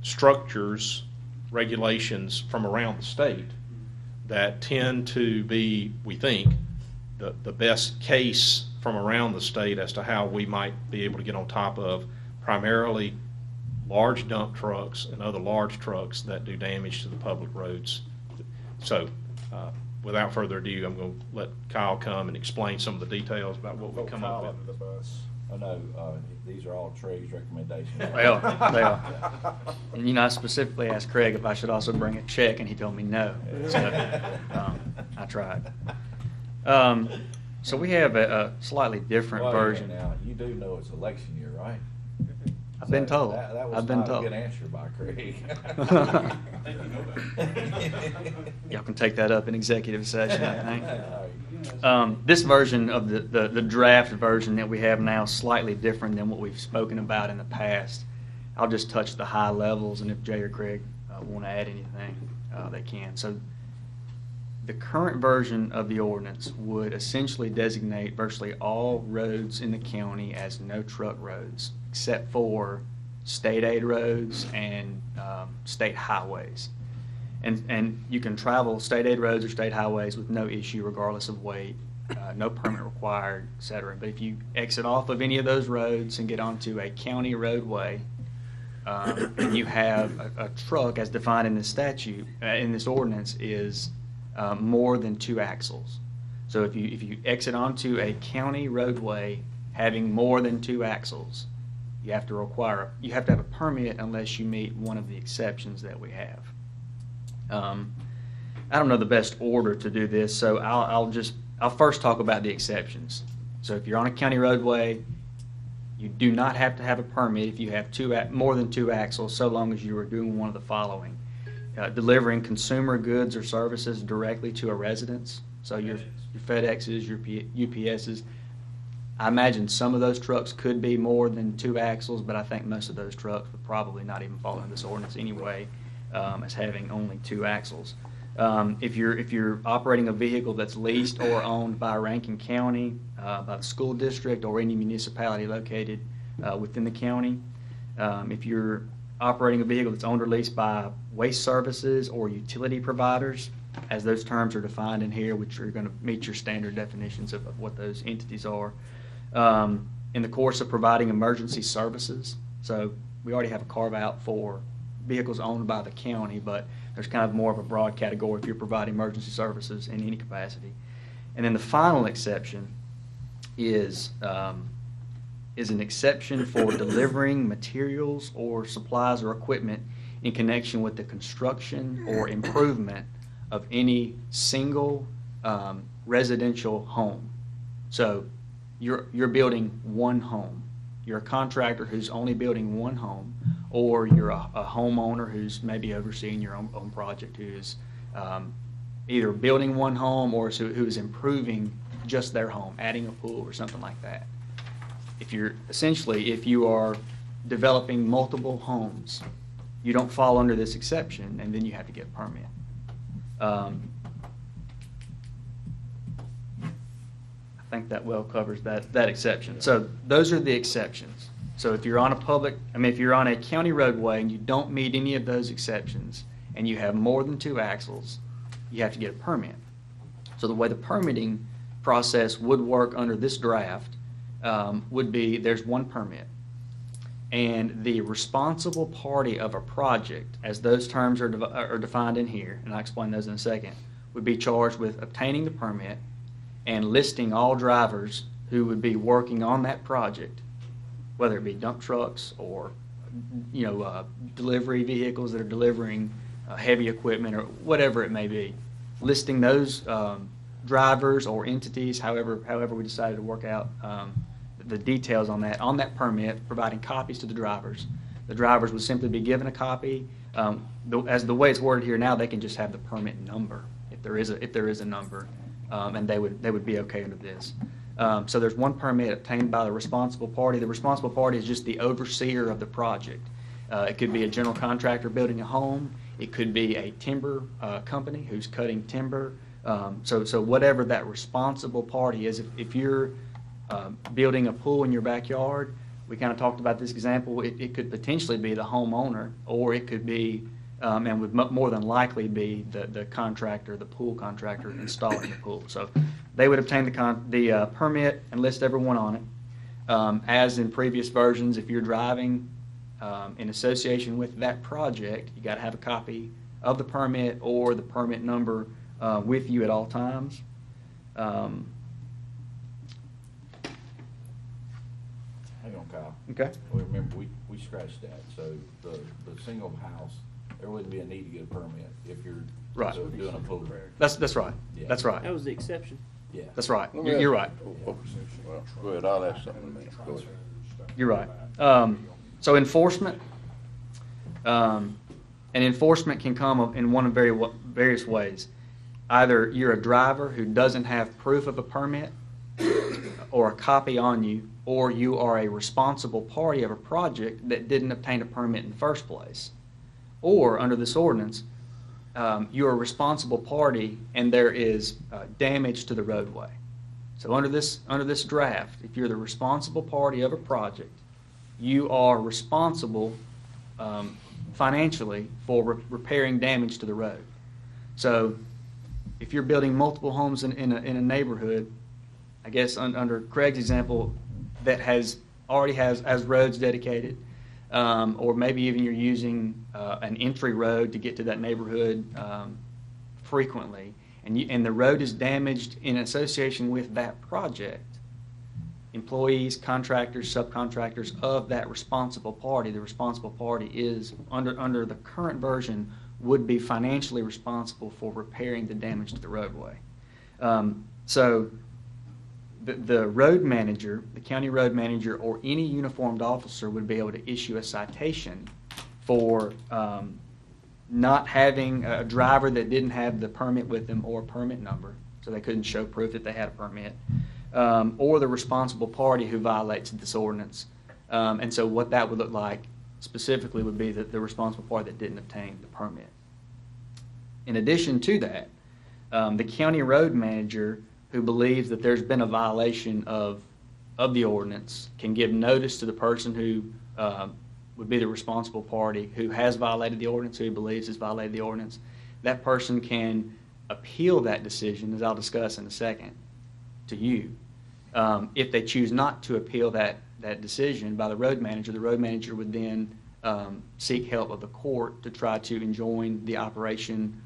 [SPEAKER 12] structures, regulations from around the state that tend to be, we think, the best case from around the state as to how we might be able to get on top of primarily large dump trucks and other large trucks that do damage to the public roads. So without further ado, I'm going to let Kyle come and explain some of the details about what we come up with.
[SPEAKER 4] Under the bus.
[SPEAKER 2] Oh, no, these are all Trey's recommendations.
[SPEAKER 14] Well, they are. And, I specifically asked Craig if I should also bring a check, and he told me no. So I tried. So we have a slightly different version.
[SPEAKER 2] Now, you do know it's election year, right?
[SPEAKER 14] I've been told.
[SPEAKER 2] That was
[SPEAKER 14] I've been
[SPEAKER 2] not
[SPEAKER 14] told.
[SPEAKER 2] a good answer by Craig.
[SPEAKER 14] Y'all can take that up in executive session, I think. This version of the draft version that we have now is slightly different than what we've spoken about in the past. I'll just touch the high levels, and if Jay or Craig want to add anything, they can. So the current version of the ordinance would essentially designate virtually all roads in the county as no truck roads, except for state aid roads and state highways. And you can travel state aid roads or state highways with no issue regardless of weight, no permit required, et cetera. But if you exit off of any of those roads and get onto a county roadway, and you have a truck as defined in this statute, in this ordinance, is more than 2 axles. So if you exit onto a county roadway having more than 2 axles, you have to have a permit unless you meet one of the exceptions that we have. I don't know the best order to do this, so I'll first talk about the exceptions. So if you're on a county roadway, you do not have to have a permit if you have more than 2 axles, so long as you are doing one of the following: delivering consumer goods or services directly to a residence. So your FedExes, your UPSs. I imagine some of those trucks could be more than 2 axles, but I think most of those trucks would probably not even fall into this ordinance anyway, as having only 2 axles. If you're operating a vehicle that's leased or owned by Rankin County, by the school district, or any municipality located within the county. If you're operating a vehicle that's owned or leased by waste services or utility providers, as those terms are defined in here, which are going to meet your standard definitions of what those entities are. In the course of providing emergency services, so we already have a carve-out for vehicles owned by the county, but there's kind of more of a broad category if you're providing emergency services in any capacity. And then the final exception is an exception for delivering materials or supplies or equipment in connection with the construction or improvement of any single residential home. So you're building one home. You're a contractor who's only building one home, or you're a homeowner who's maybe overseeing your own project, who's either building one home or who's improving just their home, adding a pool or something like that. If you are developing multiple homes, you don't fall under this exception, and then you have to get a permit. I think that well covers that exception. So those are the exceptions. So if you're on if you're on a county roadway and you don't meet any of those exceptions, and you have more than 2 axles, you have to get a permit. So the way the permitting process would work under this draft would be there's one permit, and the responsible party of a project, as those terms are defined in here, and I'll explain those in a second, would be charged with obtaining the permit and listing all drivers who would be working on that project, whether it be dump trucks or delivery vehicles that are delivering heavy equipment or whatever it may be, listing those drivers or entities, however we decided to work out the details on that permit, providing copies to the drivers. The drivers would simply be given a copy. As the way it's worded here now, they can just have the permit number if there is a number, and they would be okay under this. So there's one permit obtained by the responsible party. The responsible party is just the overseer of the project. It could be a general contractor building a home. It could be a timber company who's cutting timber. So whatever that responsible party is, if you're building a pool in your backyard, we kind of talked about this example, it could potentially be the homeowner, or it could be, and would more than likely be the contractor, the pool contractor installing the pool. So they would obtain the permit and list everyone on it. As in previous versions, if you're driving in association with that project, you got to have a copy of the permit or the permit number with you at all times.
[SPEAKER 2] Hang on, Kyle.
[SPEAKER 14] Okay.
[SPEAKER 2] Well, remember, we scratched that, so the single house, there wouldn't be a need to get a permit if you're
[SPEAKER 14] Right.
[SPEAKER 2] doing a pool.
[SPEAKER 14] That's right.
[SPEAKER 2] Yeah.
[SPEAKER 14] That's right.
[SPEAKER 9] That was the exception.
[SPEAKER 2] Yeah.
[SPEAKER 14] That's right.
[SPEAKER 7] Let me
[SPEAKER 14] You're
[SPEAKER 7] ask-
[SPEAKER 14] right.
[SPEAKER 7] Well, go ahead, I'll ask something in a minute. Go ahead.
[SPEAKER 14] You're right. So enforcement, and enforcement can come in one of various ways. Either you're a driver who doesn't have proof of a permit or a copy on you, or you are a responsible party of a project that didn't obtain a permit in the first place. Or, under this ordinance, you're a responsible party and there is damage to the roadway. So under this draft, if you're the responsible party of a project, you are responsible financially for repairing damage to the road. So if you're building multiple homes in a neighborhood, I guess under Craig's example, that already has roads dedicated, or maybe even you're using an entry road to get to that neighborhood frequently, and the road is damaged in association with that project, employees, contractors, subcontractors of that responsible party, the responsible party is, under the current version, would be financially responsible for repairing the damage to the roadway. So the road manager, the county road manager, or any uniformed officer would be able to issue a citation for not having a driver that didn't have the permit with them or a permit number, so they couldn't show proof that they had a permit, or the responsible party who violates this ordinance. And so what that would look like specifically would be the responsible party that didn't obtain the permit. In addition to that, the county road manager who believes that there's been a violation of of the ordinance can give notice to the person who would be the responsible party who has violated the ordinance, who he believes has violated the ordinance. That person can appeal that decision, as I'll discuss in a second, to you. If they choose not to appeal that decision by the road manager would then seek help of the court to try to enjoin the operation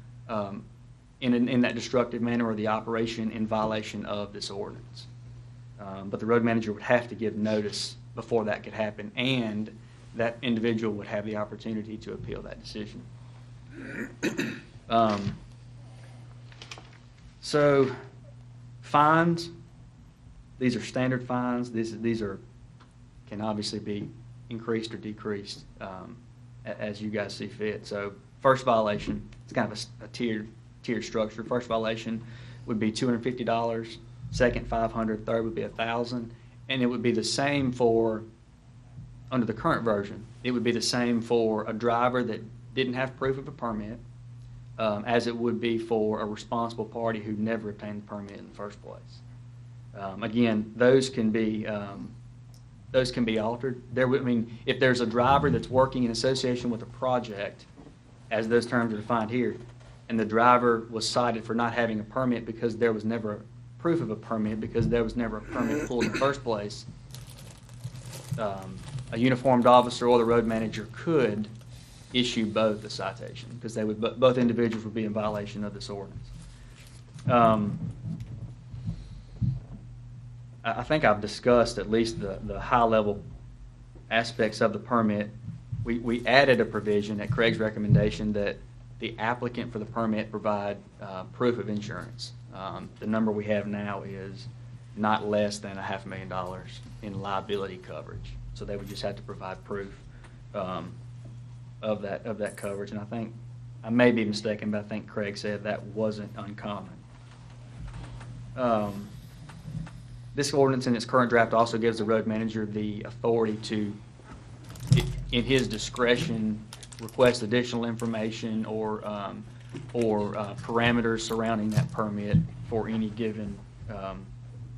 [SPEAKER 14] in that destructive manner, or the operation in violation of this ordinance. But the road manager would have to give notice before that could happen, and that individual would have the opportunity to appeal that decision. So fines, these are standard fines. These can obviously be increased or decreased as you guys see fit. So first violation, it's kind of a tiered structure. First violation would be $250. Second, $500. Third would be $1,000. And it would be the same for, under the current version, it would be the same for a driver that didn't have proof of a permit, as it would be for a responsible party who never obtained the permit in the first place. Again, those can be altered. If there's a driver that's working in association with a project, as those terms are defined here, and the driver was cited for not having a permit because there was never proof of a permit, because there was never a permit pulled in the first place, a uniformed officer or the road manager could issue both a citation, because both individuals would be in violation of this ordinance. I think I've discussed at least the high-level aspects of the permit. We added a provision at Craig's recommendation that the applicant for the permit provide proof of insurance. The number we have now is not less than $500,000 in liability coverage. So they would just have to provide proof of that coverage. And I think, I may be mistaken, but I think Craig said that wasn't uncommon. This ordinance in its current draft also gives the road manager the authority to, in his discretion, request additional information or parameters surrounding that permit for any given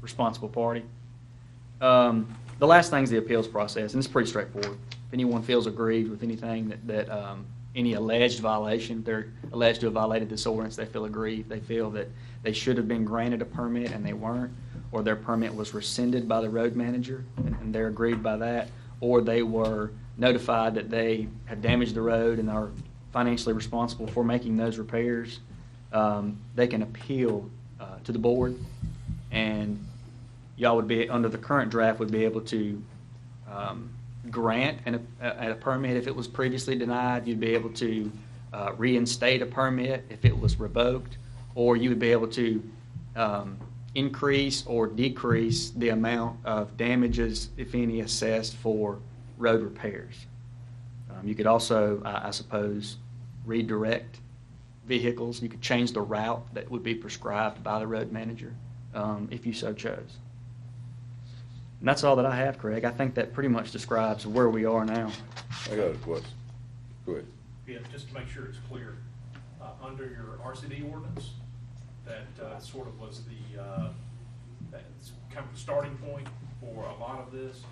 [SPEAKER 14] responsible party. The last thing is the appeals process, and it's pretty straightforward. If anyone feels aggrieved with anything that any alleged violation, they're alleged to have violated this ordinance, they feel aggrieved, they feel that they should have been granted a permit and they weren't, or their permit was rescinded by the road manager and they're aggrieved by that, or they were notified that they have damaged the road and are financially responsible for making those repairs, they can appeal to the board, and y'all would be, under the current draft, would be able to grant a permit if it was previously denied. You'd be able to reinstate a permit if it was revoked, or you would be able to increase or decrease the amount of damages, if any, assessed for road repairs. You could also, I suppose, redirect vehicles. You could change the route that would be prescribed by the road manager if you so chose. And that's all that I have, Craig. I think that pretty much describes where we are now.
[SPEAKER 7] I got a question. Go ahead.
[SPEAKER 12] Yeah, just to make sure it's clear, under your RCD ordinance, that sort of was that's kind of the starting point for a lot of this.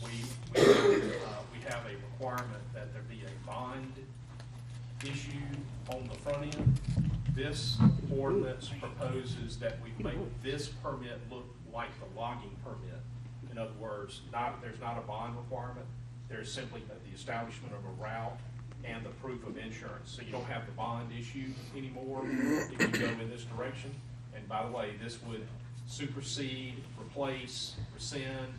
[SPEAKER 12] We have a requirement that there be a bond issued on the front end. This ordinance proposes that we make this permit look like the logging permit. In other words, there's not a bond requirement. There's simply the establishment of a route and the proof of insurance. So you don't have the bond issue anymore if you go in this direction. And by the way, this would supersede, replace, rescind,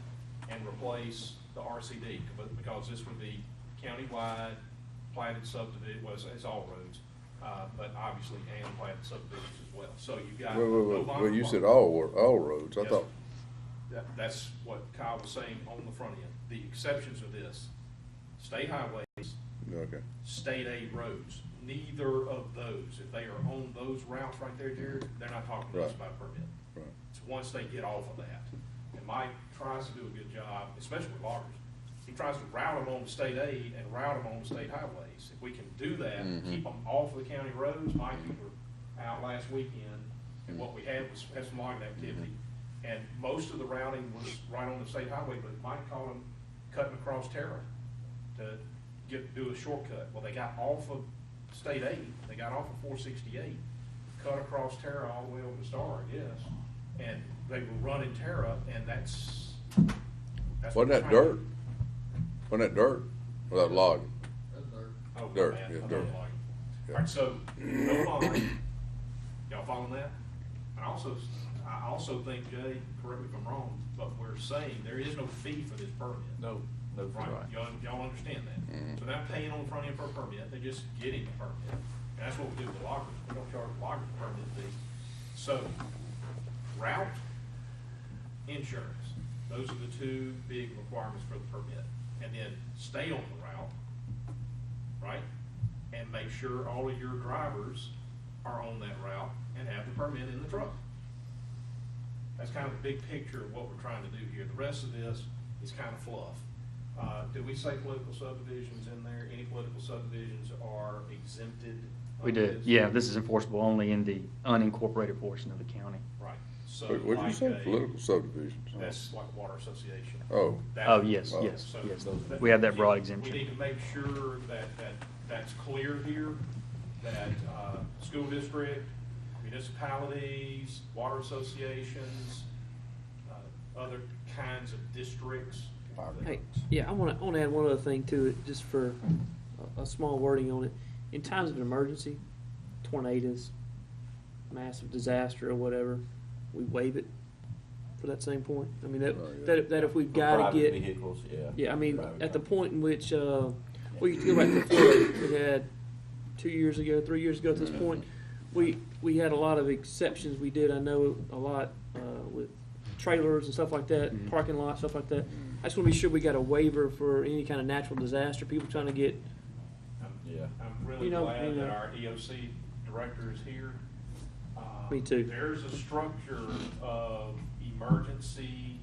[SPEAKER 12] and replace the RCD, because this would be countywide, platted subdivision, well, it's all roads, but obviously and platted subdivisions as well. So you've got no bond
[SPEAKER 7] Well, you said
[SPEAKER 12] requirement.
[SPEAKER 7] all roads. I
[SPEAKER 12] Yes,
[SPEAKER 7] thought.
[SPEAKER 12] That's what Kyle was saying on the front end. The exceptions of this, state highways,
[SPEAKER 7] Okay.
[SPEAKER 12] state aid roads, neither of those, if they are on those routes right there, Jared, they're not talking to us
[SPEAKER 7] Right.
[SPEAKER 12] about permit.
[SPEAKER 7] Right.
[SPEAKER 12] It's once they get off of that. And Mike tries to do a good job, especially with loggers. He tries to route them on state aid and route them on state highways. If we can do that, keep them off of the county roads. Mike, we were out last weekend, and what we had was some logging activity.
[SPEAKER 8] And most of the routing was right on the state highway, but Mike called them cutting across Terra to do a shortcut. Well, they got off of State 8, they got off of 468, cut across Terra all the way over to Star, I guess. And they were running Terra, and that's
[SPEAKER 7] Wasn't that dirt? Wasn't that dirt? Or that log?
[SPEAKER 8] Oh,
[SPEAKER 7] Dirt,
[SPEAKER 8] man,
[SPEAKER 7] yeah,
[SPEAKER 8] I'm
[SPEAKER 7] dirt.
[SPEAKER 8] not lying. All right, so, no line. Y'all following that? And I also think, Jay, correct me if I'm wrong, but we're saying there is no fee for this permit.
[SPEAKER 2] No fee.
[SPEAKER 8] Right, y'all understand that? So they're not paying on the front end for a permit, they're just getting the permit. And that's what we do with the loggers, we don't charge loggers a permit fee. So, route, insurance, those are the two big requirements for the permit. And then stay on the route, right? And make sure all of your drivers are on that route and have the permit in the truck. That's kind of the big picture of what we're trying to do here. The rest of this is kind of fluff. Did we say political subdivisions in there? Any political subdivisions are exempted?
[SPEAKER 14] We do, yeah, this is enforceable only in the unincorporated portion of the county.
[SPEAKER 8] Right, so.
[SPEAKER 7] What'd you
[SPEAKER 8] like
[SPEAKER 7] say, political subdivisions?
[SPEAKER 8] That's like water association.
[SPEAKER 7] Oh.
[SPEAKER 14] Oh, yes,
[SPEAKER 8] So
[SPEAKER 14] yes. We have that broad exemption.
[SPEAKER 8] We need to make sure that's clear here, that, school district, municipalities, water associations, other kinds of districts.
[SPEAKER 9] Hey, yeah, I want to add one other thing to it, just for a small wording on it. In times of emergency, tornadoes, massive disaster or whatever, we waive it for that same point. I mean, that if we've got to
[SPEAKER 2] Private
[SPEAKER 9] get.
[SPEAKER 2] vehicles, yeah.
[SPEAKER 9] Yeah, I mean,
[SPEAKER 2] Private
[SPEAKER 9] at the
[SPEAKER 2] cars.
[SPEAKER 9] point in which, well, you can go back to the flood we had 2 years ago, 3 years ago at this point, we had a lot of exceptions. We did, I know, a lot with trailers and stuff like that, parking lots, stuff like that. I just want to be sure we got a waiver for any kind of natural disaster, people trying to get.
[SPEAKER 2] Yeah.
[SPEAKER 8] I'm really
[SPEAKER 9] You know,
[SPEAKER 8] glad that our EOC director is here.
[SPEAKER 9] Me too.
[SPEAKER 8] There's a structure of emergency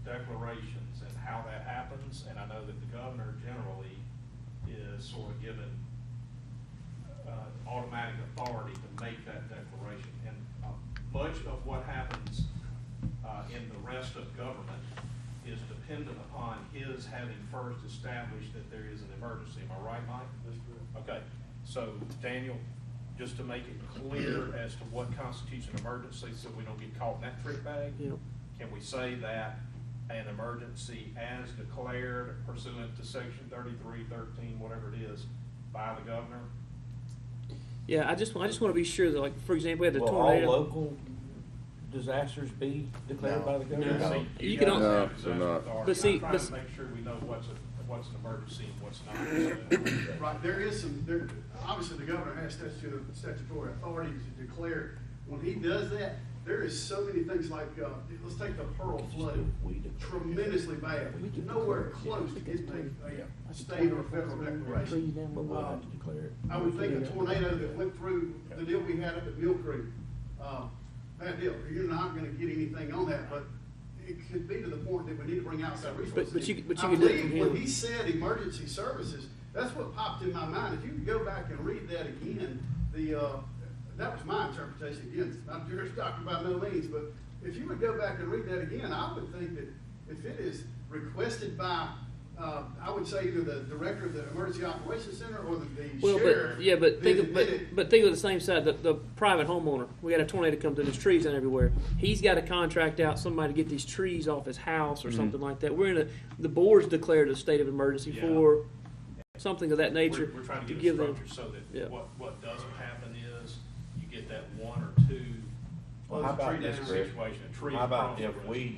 [SPEAKER 8] declarations and how that happens, and I know that the governor generally is sort of given automatic authority to make that declaration. And much of what happens in the rest of government is dependent upon his having first established that there is an emergency. Am I right, Mike? Okay, so Daniel, just to make it clear as to what constitutes an emergency so we don't get caught in that trick bag,
[SPEAKER 9] Yep.
[SPEAKER 8] can we say that an emergency as declared pursuant to section 3313, whatever it is, by the governor?
[SPEAKER 9] Yeah, I just want to be sure that, like, for example, we had the
[SPEAKER 2] Will
[SPEAKER 9] tornado.
[SPEAKER 2] all local disasters be declared by the governor?
[SPEAKER 9] No.
[SPEAKER 8] See,
[SPEAKER 9] You
[SPEAKER 8] he
[SPEAKER 9] can
[SPEAKER 8] doesn't
[SPEAKER 9] al-
[SPEAKER 8] have
[SPEAKER 7] No,
[SPEAKER 8] disaster
[SPEAKER 7] they're not.
[SPEAKER 8] authority.
[SPEAKER 9] But see-
[SPEAKER 8] I'm trying
[SPEAKER 9] but-
[SPEAKER 8] to make sure we know what's an emergency and what's not.
[SPEAKER 11] Right, there is some, obviously the governor has statutory authority to declare. When he does that, there is so many things like, let's take the Pearl flood, tremendously bad. Nowhere close to getting a state or federal declaration.
[SPEAKER 2] But we'll have to declare it.
[SPEAKER 11] I would think a tornado that went through the deal we had up at Mill Creek, bad deal. You're not gonna get anything on that, but it could be to the point that we need to bring outside resources.
[SPEAKER 9] but you
[SPEAKER 11] I
[SPEAKER 9] can do it from
[SPEAKER 11] believe when
[SPEAKER 9] him.
[SPEAKER 11] he said emergency services, that's what popped in my mind. If you could go back and read that again, that was my interpretation. Again, not a Jewish doctor by no means, but if you would go back and read that again, I would think that if it is requested by, I would say either the director of the Emergency Operations Center or the
[SPEAKER 9] Well,
[SPEAKER 11] sheriff.
[SPEAKER 9] but yeah, but
[SPEAKER 11] then
[SPEAKER 9] think of the same side. The private homeowner. We had a tornado come through. There's trees down everywhere. He's got to contract out somebody to get these trees off his house or something like that. The board's declared a state of emergency
[SPEAKER 8] Yeah.
[SPEAKER 9] for something of that nature.
[SPEAKER 8] We're trying to
[SPEAKER 9] give
[SPEAKER 8] get a
[SPEAKER 9] them.
[SPEAKER 8] structure so that
[SPEAKER 9] Yeah.
[SPEAKER 8] what doesn't happen is you get that one or two.
[SPEAKER 2] Well, how about this, Greg?
[SPEAKER 8] Situation, a tree
[SPEAKER 2] How about
[SPEAKER 8] across
[SPEAKER 2] if
[SPEAKER 8] the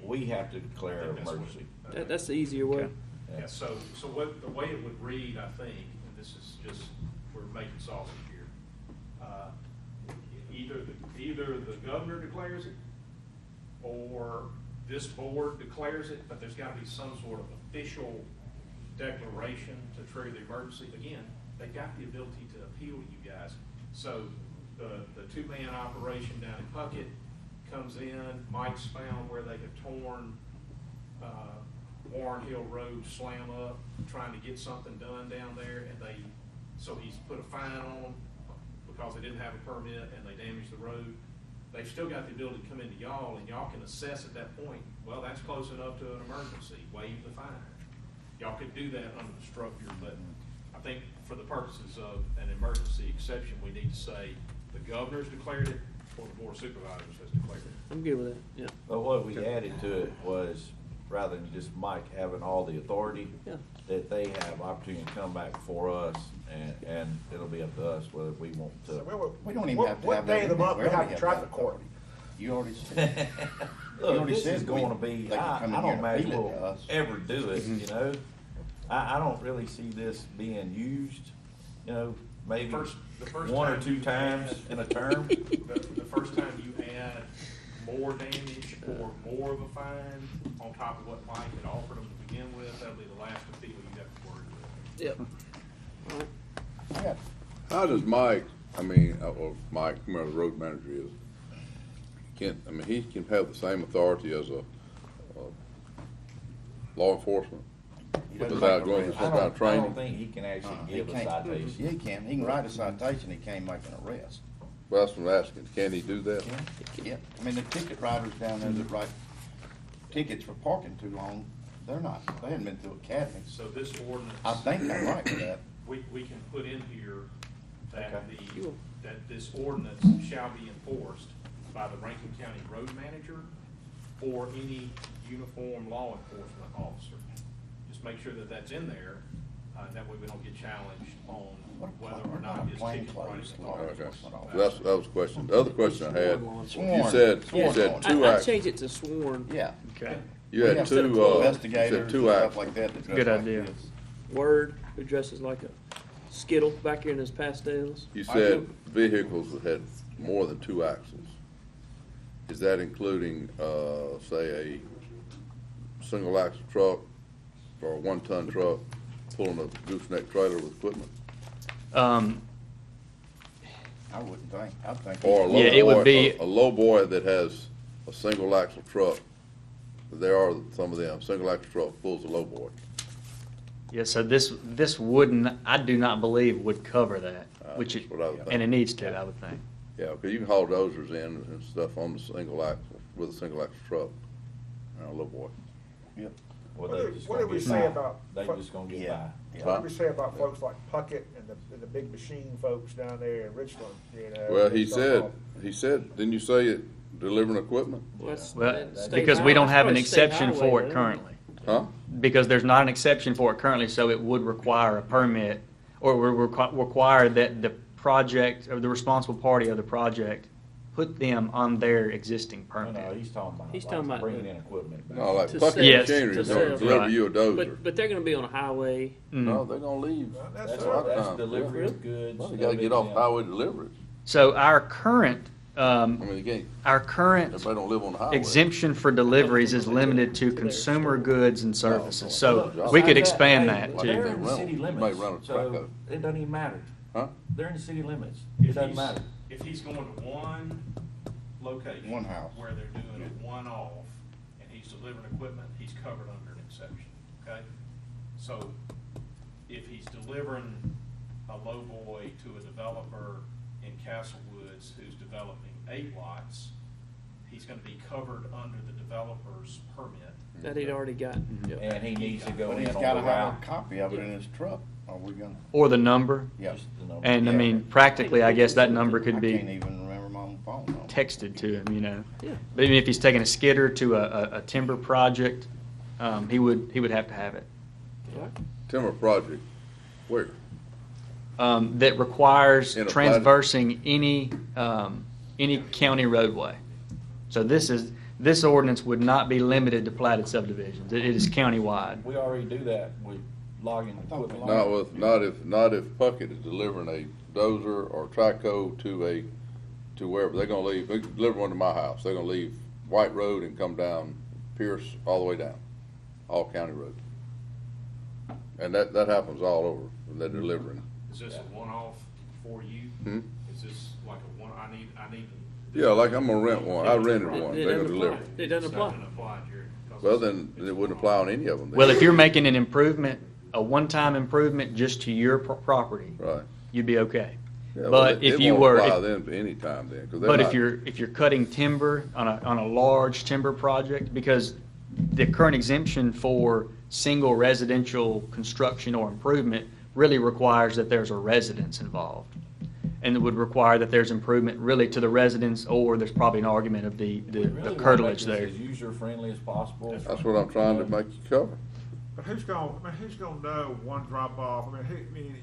[SPEAKER 2] we have to declare
[SPEAKER 8] I think
[SPEAKER 2] an
[SPEAKER 8] that's what-
[SPEAKER 2] emergency?
[SPEAKER 9] That's the easier way.
[SPEAKER 2] Okay.
[SPEAKER 8] Yeah, so what, the way it would read, I think, and this is just, we're making sausage here. Either the governor declares it, or this board declares it, but there's gotta be some sort of official declaration to trigger the emergency. Again, they've got the ability to appeal to you guys. So the two-man operation down in Puckett comes in, Mike's found where they have torn, Warren Hill Road slam up, trying to get something done down there, and so he's put a fine on them because they didn't have a permit and they damaged the road. they've still got the ability to come into y'all, and y'all can assess at that point, well, that's close enough to an emergency, waive the fine. Y'all could do that under the structure, but I think for the purposes of an emergency exception, we need to say the governor's declared it, or the Board of Supervisors has declared it.
[SPEAKER 9] I'm good with that, yeah.
[SPEAKER 2] But what we added to it was, rather than just Mike having all the authority,
[SPEAKER 9] Yeah.
[SPEAKER 2] that they have opportunity to come back before us, and it'll be up to us whether we want to.
[SPEAKER 6] We don't even have to have
[SPEAKER 4] What day of the
[SPEAKER 6] that.
[SPEAKER 4] month
[SPEAKER 6] We
[SPEAKER 4] we
[SPEAKER 6] already
[SPEAKER 4] have
[SPEAKER 6] have
[SPEAKER 4] traffic
[SPEAKER 6] that
[SPEAKER 4] court?
[SPEAKER 6] authority. You already said. You
[SPEAKER 2] Look,
[SPEAKER 6] already
[SPEAKER 2] this
[SPEAKER 6] said
[SPEAKER 2] is going to be,
[SPEAKER 6] they can
[SPEAKER 2] I
[SPEAKER 6] come in
[SPEAKER 2] don't
[SPEAKER 6] here and
[SPEAKER 2] imagine
[SPEAKER 6] appeal it to
[SPEAKER 2] we'll
[SPEAKER 6] us.
[SPEAKER 2] ever do it, you know? I don't really see this being used, you know, maybe
[SPEAKER 8] The first
[SPEAKER 2] one or
[SPEAKER 8] time
[SPEAKER 2] two
[SPEAKER 8] you
[SPEAKER 2] times
[SPEAKER 8] add-
[SPEAKER 2] in a term.
[SPEAKER 8] The first time you add more damage or more of a fine on top of what Mike had offered them to begin with, that'll be the last appeal you have to worry with.
[SPEAKER 9] Yep. All right.
[SPEAKER 6] Yeah.
[SPEAKER 7] How does Mike, or Mike, whoever the road manager is, he can have the same authority as a law enforcement
[SPEAKER 2] He doesn't
[SPEAKER 7] without
[SPEAKER 2] make
[SPEAKER 7] going
[SPEAKER 2] arrests.
[SPEAKER 7] through some kind of
[SPEAKER 2] I
[SPEAKER 7] training?
[SPEAKER 2] don't think he can actually
[SPEAKER 6] He
[SPEAKER 2] give a
[SPEAKER 6] can't.
[SPEAKER 2] citation.
[SPEAKER 6] Yeah, he can. He can write a citation, he can't make an arrest.
[SPEAKER 7] Well, that's what I'm asking. Can he do that?
[SPEAKER 6] Yeah, I mean, the ticket writers down there that write tickets for parking too long, they hadn't been through academy.
[SPEAKER 8] So this ordinance.
[SPEAKER 6] I think I'm right with that.
[SPEAKER 8] We can put in here that
[SPEAKER 2] Okay.
[SPEAKER 8] that this ordinance shall be enforced by the Rankin County Road Manager or any uniform law enforcement officer. Just make sure that that's in there, that way we don't get challenged on whether or not it's
[SPEAKER 6] Plain
[SPEAKER 8] ticket writing
[SPEAKER 6] clothes law
[SPEAKER 8] authority.
[SPEAKER 6] enforcement
[SPEAKER 7] So
[SPEAKER 6] officer.
[SPEAKER 7] that was the question. The other question I had,
[SPEAKER 6] Sworn.
[SPEAKER 7] you said
[SPEAKER 6] Sworn.
[SPEAKER 7] two
[SPEAKER 9] I'd
[SPEAKER 7] acts.
[SPEAKER 9] change it to sworn.
[SPEAKER 6] Yeah.
[SPEAKER 14] Okay.
[SPEAKER 7] You had
[SPEAKER 6] Instead of
[SPEAKER 7] two, you
[SPEAKER 6] investigators
[SPEAKER 7] said two
[SPEAKER 6] and stuff
[SPEAKER 7] acts.
[SPEAKER 6] like that. dress
[SPEAKER 14] Good
[SPEAKER 6] like
[SPEAKER 14] idea.
[SPEAKER 6] this.
[SPEAKER 9] Word, who dresses like a Skittle back here in his pastels.
[SPEAKER 7] You said vehicles that had more than two axles. Is that including, say, a single axle truck or a 1-ton truck pulling a gooseneck trailer with equipment?
[SPEAKER 6] I wouldn't think, I'd think.
[SPEAKER 7] Or a
[SPEAKER 14] Yeah, it would be-
[SPEAKER 7] low boy that has a single axle truck. There are some of them, single axle truck pulls a low boy.
[SPEAKER 14] Yeah, so this wouldn't, I do not believe would cover that, which
[SPEAKER 7] That's
[SPEAKER 14] it,
[SPEAKER 7] what I would think.
[SPEAKER 14] and it needs to, I would think.
[SPEAKER 7] Yeah, because you can haul dozers in and stuff on the single axle, with a single axle truck, and a low boy.
[SPEAKER 6] Yep.
[SPEAKER 2] Well,
[SPEAKER 4] What
[SPEAKER 2] they
[SPEAKER 4] did-
[SPEAKER 2] just
[SPEAKER 4] what
[SPEAKER 2] gonna
[SPEAKER 4] did we
[SPEAKER 2] get
[SPEAKER 4] say
[SPEAKER 2] by.
[SPEAKER 4] about
[SPEAKER 2] They
[SPEAKER 4] fu-
[SPEAKER 2] just gonna get
[SPEAKER 6] Yeah.
[SPEAKER 2] by.
[SPEAKER 4] What did we say about folks like Puckett and the big machine folks down there in Richland, you know?
[SPEAKER 7] Well,
[SPEAKER 4] and so
[SPEAKER 7] he said, didn't you say it, delivering equipment?
[SPEAKER 9] Well, that's-
[SPEAKER 14] Well,
[SPEAKER 9] that's state
[SPEAKER 14] because we don't
[SPEAKER 9] highway.
[SPEAKER 14] have an
[SPEAKER 9] That's probably state
[SPEAKER 14] exception
[SPEAKER 9] highway,
[SPEAKER 14] for it
[SPEAKER 9] isn't
[SPEAKER 14] currently.
[SPEAKER 7] Huh?
[SPEAKER 14] Because there's not an exception for it currently, so it would require a permit, or would require that the project, or the responsible party of the project, put them on their existing
[SPEAKER 2] No,
[SPEAKER 14] permit.
[SPEAKER 2] he's talking about.
[SPEAKER 9] He's
[SPEAKER 2] like,
[SPEAKER 9] talking about
[SPEAKER 2] bringing in equipment. back.
[SPEAKER 7] No, like
[SPEAKER 9] To
[SPEAKER 7] Puckett
[SPEAKER 9] sell.
[SPEAKER 14] Yes,
[SPEAKER 7] Machinery
[SPEAKER 9] to
[SPEAKER 7] is gonna
[SPEAKER 9] sell.
[SPEAKER 7] deliver
[SPEAKER 14] Right.
[SPEAKER 7] you a dozer.
[SPEAKER 9] But they're gonna be on a highway.
[SPEAKER 7] No, they're gonna leave.
[SPEAKER 4] That's
[SPEAKER 2] That's,
[SPEAKER 7] right.
[SPEAKER 2] that's delivery of goods.
[SPEAKER 7] Well, they gotta get off highway deliveries.
[SPEAKER 14] So our current,
[SPEAKER 7] I mean, they can't,
[SPEAKER 14] our current
[SPEAKER 7] everybody don't live on the highway.
[SPEAKER 14] exemption for deliveries is limited to consumer goods and services. So we could expand that
[SPEAKER 7] Like
[SPEAKER 14] to,
[SPEAKER 2] They're
[SPEAKER 7] they
[SPEAKER 2] in the
[SPEAKER 7] run-
[SPEAKER 2] city
[SPEAKER 7] you may
[SPEAKER 2] limits,
[SPEAKER 7] run a
[SPEAKER 2] so
[SPEAKER 7] Traco.
[SPEAKER 2] it doesn't even matter.
[SPEAKER 7] Huh?
[SPEAKER 2] They're in the city limits.
[SPEAKER 8] If
[SPEAKER 2] It doesn't
[SPEAKER 8] he's-
[SPEAKER 2] matter.
[SPEAKER 8] If he's going to one location.
[SPEAKER 6] One house.
[SPEAKER 8] Where they're doing a one-off, and he's delivering equipment, he's covered under an exception, okay? So, if he's delivering a low boy to a developer in Castle Woods who's developing 8 lots, he's gonna be covered under the developer's permit.
[SPEAKER 9] That he'd already got.
[SPEAKER 2] And he needs to go
[SPEAKER 6] But
[SPEAKER 2] in
[SPEAKER 6] he's
[SPEAKER 2] on
[SPEAKER 6] gotta
[SPEAKER 2] the
[SPEAKER 6] have
[SPEAKER 2] route.
[SPEAKER 6] a copy of it in his truck. Are we gonna?
[SPEAKER 14] or the number.
[SPEAKER 6] Yeah.
[SPEAKER 2] Just the number.
[SPEAKER 14] And I
[SPEAKER 6] Yeah.
[SPEAKER 14] mean, practically, I guess that number
[SPEAKER 6] I
[SPEAKER 14] could
[SPEAKER 6] can't
[SPEAKER 14] be
[SPEAKER 6] even remember my own phone number.
[SPEAKER 14] texted to him, you know.
[SPEAKER 9] Yeah.
[SPEAKER 14] But even if he's taking a skidder to a timber project, he would have to have it.
[SPEAKER 7] Timber project, where?
[SPEAKER 14] That requires
[SPEAKER 7] In a
[SPEAKER 14] transversing any county roadway. So this ordinance would not be limited to platted subdivisions. It is countywide.
[SPEAKER 2] We already do that with logging equipment.
[SPEAKER 7] Not if Puckett is delivering a dozer or Traco to wherever, they're gonna leave, they deliver one to my house, they're gonna leave White Road and come down Pierce all the way down, all county roads. And that happens all over, when they're delivering.
[SPEAKER 8] Is this a one-off for you?
[SPEAKER 7] Hmm?
[SPEAKER 8] Is this like a one, I need.
[SPEAKER 7] Yeah, like I'm gonna rent one, I rented one,
[SPEAKER 9] It
[SPEAKER 7] they're gonna
[SPEAKER 9] doesn't
[SPEAKER 7] deliver.
[SPEAKER 9] apply. It doesn't apply.
[SPEAKER 8] Doesn't apply, Jared. 'cause
[SPEAKER 7] Well,
[SPEAKER 8] it's-
[SPEAKER 7] then, it wouldn't apply on any of them. then.
[SPEAKER 14] Well, if you're making an improvement, a one-time improvement just to your property,
[SPEAKER 7] Right.
[SPEAKER 14] you'd be okay.
[SPEAKER 7] Yeah, well,
[SPEAKER 14] But
[SPEAKER 7] it
[SPEAKER 14] if you
[SPEAKER 7] won't
[SPEAKER 14] were,
[SPEAKER 7] apply
[SPEAKER 14] if-
[SPEAKER 7] then to any time then, 'cause they're
[SPEAKER 14] but
[SPEAKER 7] not-
[SPEAKER 14] if you're cutting timber on a large timber project, because the current exemption for single residential construction or improvement really requires that there's a residence involved. And it would require that there's improvement really to the residence, or there's probably an argument of the
[SPEAKER 2] We really wanna make
[SPEAKER 14] curtilage
[SPEAKER 2] this
[SPEAKER 14] there.
[SPEAKER 2] as user-friendly as possible.
[SPEAKER 7] That's what I'm trying to make you cover.
[SPEAKER 4] But who's gonna know one drop off?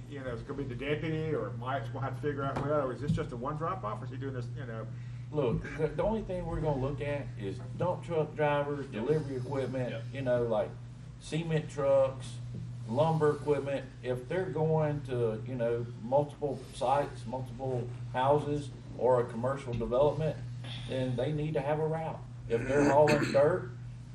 [SPEAKER 4] You know, it's gonna be the deputy, or Mike's gonna have to figure out, well, is this just a one drop off, or is he doing this, you know?
[SPEAKER 2] Look, the only thing we're gonna look at is dump truck drivers, delivery equipment,
[SPEAKER 8] Yep.
[SPEAKER 2] you know, like cement trucks, lumber equipment. If they're going to, you know, multiple sites, multiple houses, or a commercial development, then they need to have a route. If they're hauling dirt,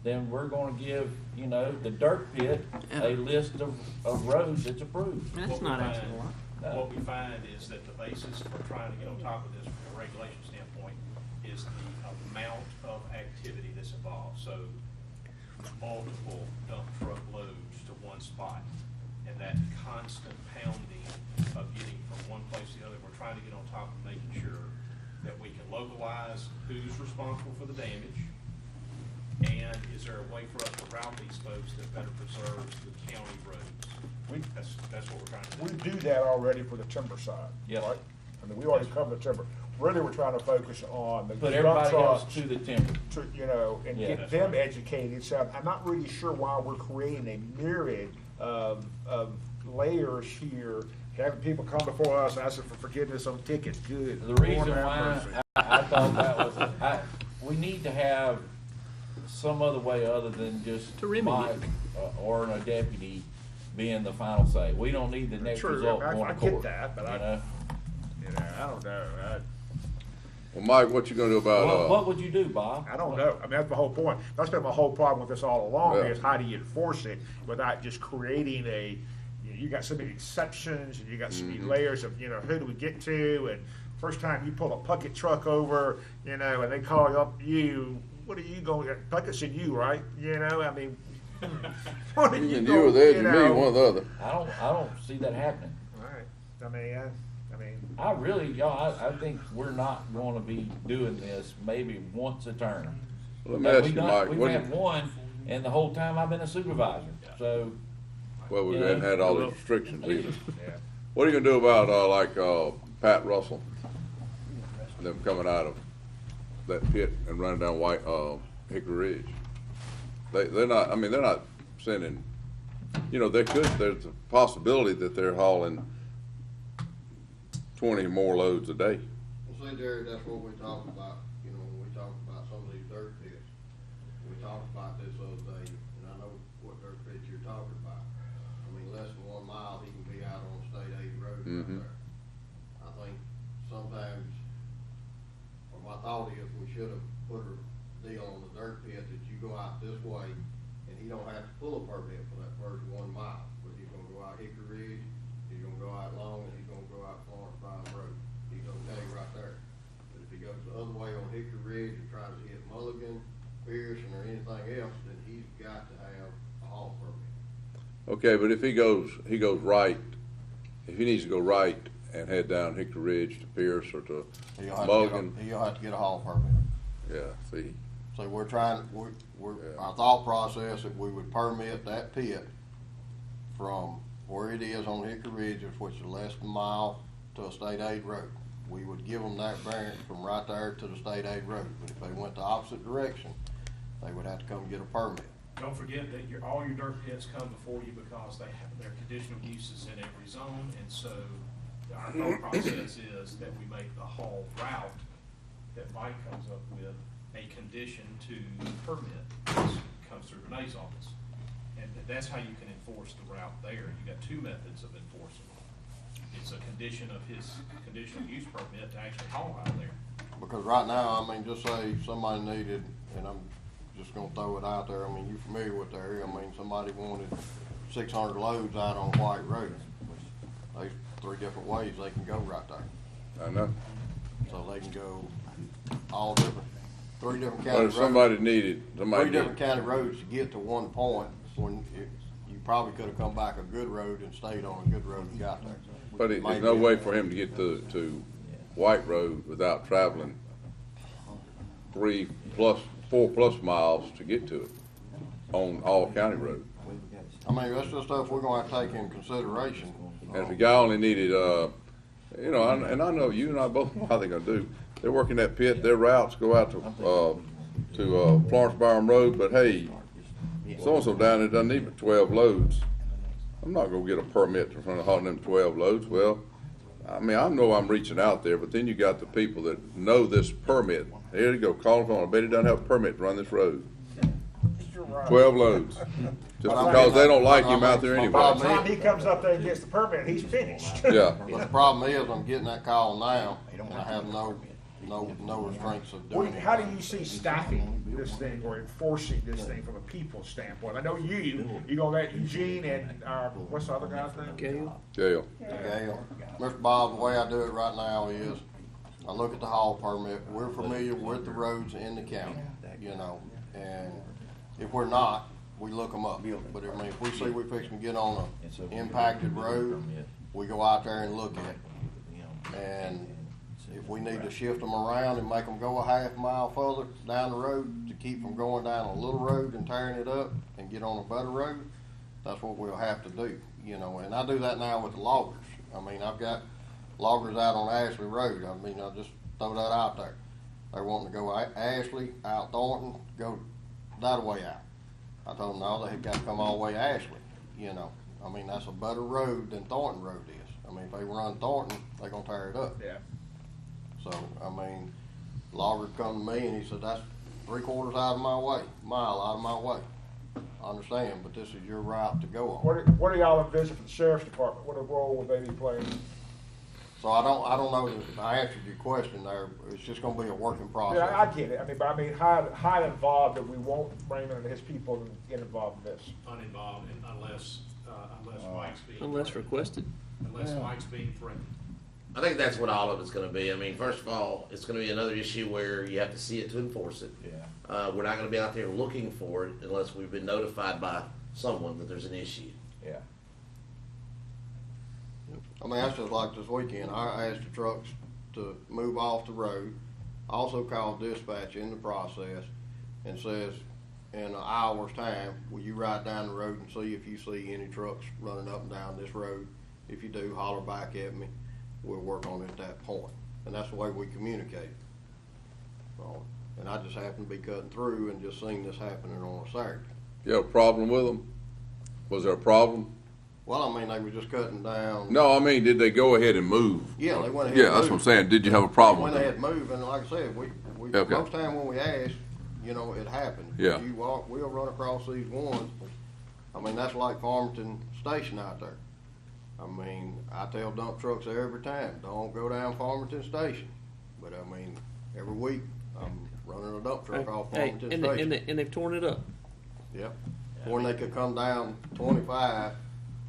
[SPEAKER 2] then we're gonna give, you know, the dirt pit a list of roads that's approved.
[SPEAKER 9] That's not actually a lot.
[SPEAKER 12] What we find is that the basis for trying to get on top of this from a regulation standpoint is the amount of activity that's involved. So multiple dump truck loads to one spot, and that constant pounding of getting from one place to the other. We're trying to get on top of making sure that we can localize who's responsible for the damage, and is there a way for us to route these folks that better preserves the county roads? That's what we're trying to do.
[SPEAKER 4] We do that already for the timber side,
[SPEAKER 2] Yes.
[SPEAKER 4] right? I mean, we already cover the timber. Really, we're trying to focus on the
[SPEAKER 2] Put
[SPEAKER 4] dump
[SPEAKER 2] everybody else
[SPEAKER 4] trucks,
[SPEAKER 2] to the timber.
[SPEAKER 4] you know, and
[SPEAKER 2] Yeah,
[SPEAKER 4] get
[SPEAKER 2] that's
[SPEAKER 4] them
[SPEAKER 2] right.
[SPEAKER 4] educated. So I'm not really sure why we're creating a myriad of layers here, having people come before us asking for forgiveness on tickets. Good.
[SPEAKER 2] The reason
[SPEAKER 4] Lord have
[SPEAKER 2] why
[SPEAKER 4] mercy.
[SPEAKER 2] I thought that was, we need to have some other way other than just
[SPEAKER 9] To remedy
[SPEAKER 2] Mike or a deputy being the final say. We don't need the next
[SPEAKER 4] True,
[SPEAKER 2] result
[SPEAKER 4] I
[SPEAKER 2] going to
[SPEAKER 4] get
[SPEAKER 2] court.
[SPEAKER 4] that, but
[SPEAKER 2] you
[SPEAKER 4] I
[SPEAKER 2] know?
[SPEAKER 4] don't know.
[SPEAKER 7] Well, Mike, what you gonna do about,
[SPEAKER 2] What would you do, Bob?
[SPEAKER 4] I don't know. I mean, that's my whole point. That's been my whole problem with this all along,
[SPEAKER 7] Yeah.
[SPEAKER 4] is how do you enforce it without just creating you got so many exceptions, and you got so many layers of, you know, who do we get to, and first time you pull a bucket truck over, you know, and they call up you, what are you going, buckets in you, right? You know, I mean, what are you
[SPEAKER 7] you
[SPEAKER 4] going,
[SPEAKER 7] or the edge
[SPEAKER 4] you
[SPEAKER 7] of me,
[SPEAKER 4] know?
[SPEAKER 7] one or the other.
[SPEAKER 2] I don't see that happening.
[SPEAKER 4] Right. I mean,
[SPEAKER 2] I really, y'all, I think we're not gonna be doing this maybe once a term.
[SPEAKER 7] Let me ask
[SPEAKER 2] We've
[SPEAKER 7] you,
[SPEAKER 2] done-
[SPEAKER 7] Mike,
[SPEAKER 2] We've
[SPEAKER 7] what,
[SPEAKER 2] had one, and the whole time I've been a supervisor, so.
[SPEAKER 7] well, we
[SPEAKER 2] Yeah.
[SPEAKER 7] hadn't had all these restrictions either.
[SPEAKER 4] yeah.
[SPEAKER 7] What are you gonna do about, Pat Russell? Them coming out of that pit and running down Hickory Ridge? They're not sending, you know, there's a possibility that they're hauling 20 more loads a day.
[SPEAKER 15] Well, see, Jerry, that's what we talked about, you know, when we talked about some of these dirt pits. We talked about this other day, and I know what dirt pits you're talking about. I mean, less than 1 mile, he can be out on state aid road right there. I think sometimes, or my thought is, we should have put a deal on the dirt pit that you go out this way, and he don't have to pull a permit for that first 1 mile. But he's gonna go out Hickory Ridge, he's gonna go out Long, and he's gonna go out Florence Farm Road. He's okay right there. But if he goes the other way on Hickory Ridge and tries to hit Mulligan, Pearson, or anything else, then he's got to have a haul permit.
[SPEAKER 7] Okay, but if he goes right, if he needs to go right and head down Hickory Ridge to Pierce or to Mulligan,
[SPEAKER 15] He'll have to get a haul permit.
[SPEAKER 7] yeah, see,
[SPEAKER 15] So we're trying, our thought process, if we would permit that pit from where it is on Hickory Ridge, which is less than a mile to a state aid road, we would give them that variance from right there to the state aid road. But if they went the opposite direction, they would have to come get a permit.
[SPEAKER 12] Don't forget that all your dirt pits come before you because they have their conditional uses in every zone, and so our thought process is that we make the haul route that Mike comes up with a condition to the permit that comes through Renee's office. And that's how you can enforce the route there. You got 2 methods of enforcing it. It's a condition of his conditional use permit to actually haul out there.
[SPEAKER 15] Because right now, I mean, just say somebody needed, and I'm just gonna throw it out there, I mean, you're familiar with the area, I mean, somebody wanted 600 loads out on White Road. There's 3 different ways they can go right there.
[SPEAKER 7] I know.
[SPEAKER 15] So they can go all different, 3 different
[SPEAKER 7] But
[SPEAKER 15] county
[SPEAKER 7] if
[SPEAKER 15] roads.
[SPEAKER 7] somebody needed,
[SPEAKER 15] 3 different county roads to get to one point when you probably could've come back a good road and stayed on a good road and got there.
[SPEAKER 7] But there's no way for him to get to White Road without traveling 4+ miles to get to it on all county road.
[SPEAKER 15] I mean, that's just stuff we're gonna have to take in consideration.
[SPEAKER 7] And if the guy only needed, you know, and I know you and I both know how they're gonna do. They're working that pit, their routes go out to Florence Byram Road, but hey, so-and-so down there doesn't need but 12 loads. I'm not gonna get a permit to run hauling them 12 loads. Well, I mean, I know I'm reaching out there, but then you got the people that know this permit. Here you go, call him on. I bet he doesn't have a permit to run this road. 12 loads. Just because they don't like him out there anyway.
[SPEAKER 4] By the time he comes up there and gets the permit, he's finished.
[SPEAKER 7] Yeah.
[SPEAKER 15] But the problem is, I'm getting that call now, and I have no restraints of doing it.
[SPEAKER 4] How do you see staffing this thing or enforcing this thing from a people standpoint? I know you're gonna let Eugene and, what's the other guy's name?
[SPEAKER 9] Gail.
[SPEAKER 7] Gail.
[SPEAKER 15] Gail. Mr. Bob, the way I do it right now is, I look at the haul permit, we're familiar with the roads in the county, you know, and if we're not, we look them up. But I mean, if we see we're fixing to get on a impacted road, we go out there and look at it. And if we need to shift them around and make them go a half mile further down the road to keep from going down a little road and tearing it up and get on a better road, that's what we'll have to do, you know. And I do that now with the loggers. I mean, I've got loggers out on Ashley Road. I mean, I'll just throw that out there. They're wanting to go Ashley, out Thornton, go that way out. I told them, no, they've got to come all the way to Ashley, you know. I mean, that's a better road than Thornton Road is. I mean, if they run Thornton, they're gonna tear it up.
[SPEAKER 4] Yeah.
[SPEAKER 15] So, I mean, logger come to me and he said, that's 3/4 out of my way, mile out of my way. I understand, but this is your route to go on.
[SPEAKER 4] What do y'all envision for the sheriff's department? What role will they be playing?
[SPEAKER 15] So I don't know if I answered your question there. It's just gonna be a working process.
[SPEAKER 4] Yeah, I get it. I mean, how involved that we won't Raymond and his people get involved in this?
[SPEAKER 8] Uninvolved unless Mike's being.
[SPEAKER 9] Unless requested.
[SPEAKER 8] Unless Mike's being threatened.
[SPEAKER 16] I think that's what all of it's gonna be. I mean, first of all, it's gonna be another issue where you have to see it to enforce it.
[SPEAKER 2] Yeah.
[SPEAKER 16] We're not gonna be out there looking for it unless we've been notified by someone that there's an issue.
[SPEAKER 2] Yeah.
[SPEAKER 15] I mean, that's just like this weekend. I asked the trucks to move off the road. I also called dispatch in the process and says, in an hour's time, will you ride down the road and see if you see any trucks running up and down this road? If you do, holler back at me. We'll work on it at that point. And that's the way we communicate. So, and I just happened to be cutting through and just seen this happening on a Saturday.
[SPEAKER 7] You have a problem with them? Was there a problem?
[SPEAKER 15] Well, I mean, they were just cutting down.
[SPEAKER 7] No, I mean, did they go ahead and move?
[SPEAKER 15] Yeah, they went ahead.
[SPEAKER 7] Yeah, that's what I'm saying. Did you have a problem
[SPEAKER 15] Went
[SPEAKER 7] with
[SPEAKER 15] ahead
[SPEAKER 7] them?
[SPEAKER 15] and moved, and like I said, we
[SPEAKER 7] Okay.
[SPEAKER 15] most time when we ask, you know, it happened.
[SPEAKER 7] Yeah.
[SPEAKER 15] You walk, we'll run across these ones. I mean, that's like Farmington Station out there. I mean, I tell dump trucks every time, don't go down Farmington Station. But I mean, every week I'm running a dump truck off
[SPEAKER 9] Hey,
[SPEAKER 15] Farmington
[SPEAKER 9] and,
[SPEAKER 15] Station.
[SPEAKER 9] and they've torn it up.
[SPEAKER 15] Yep. When they could come down 25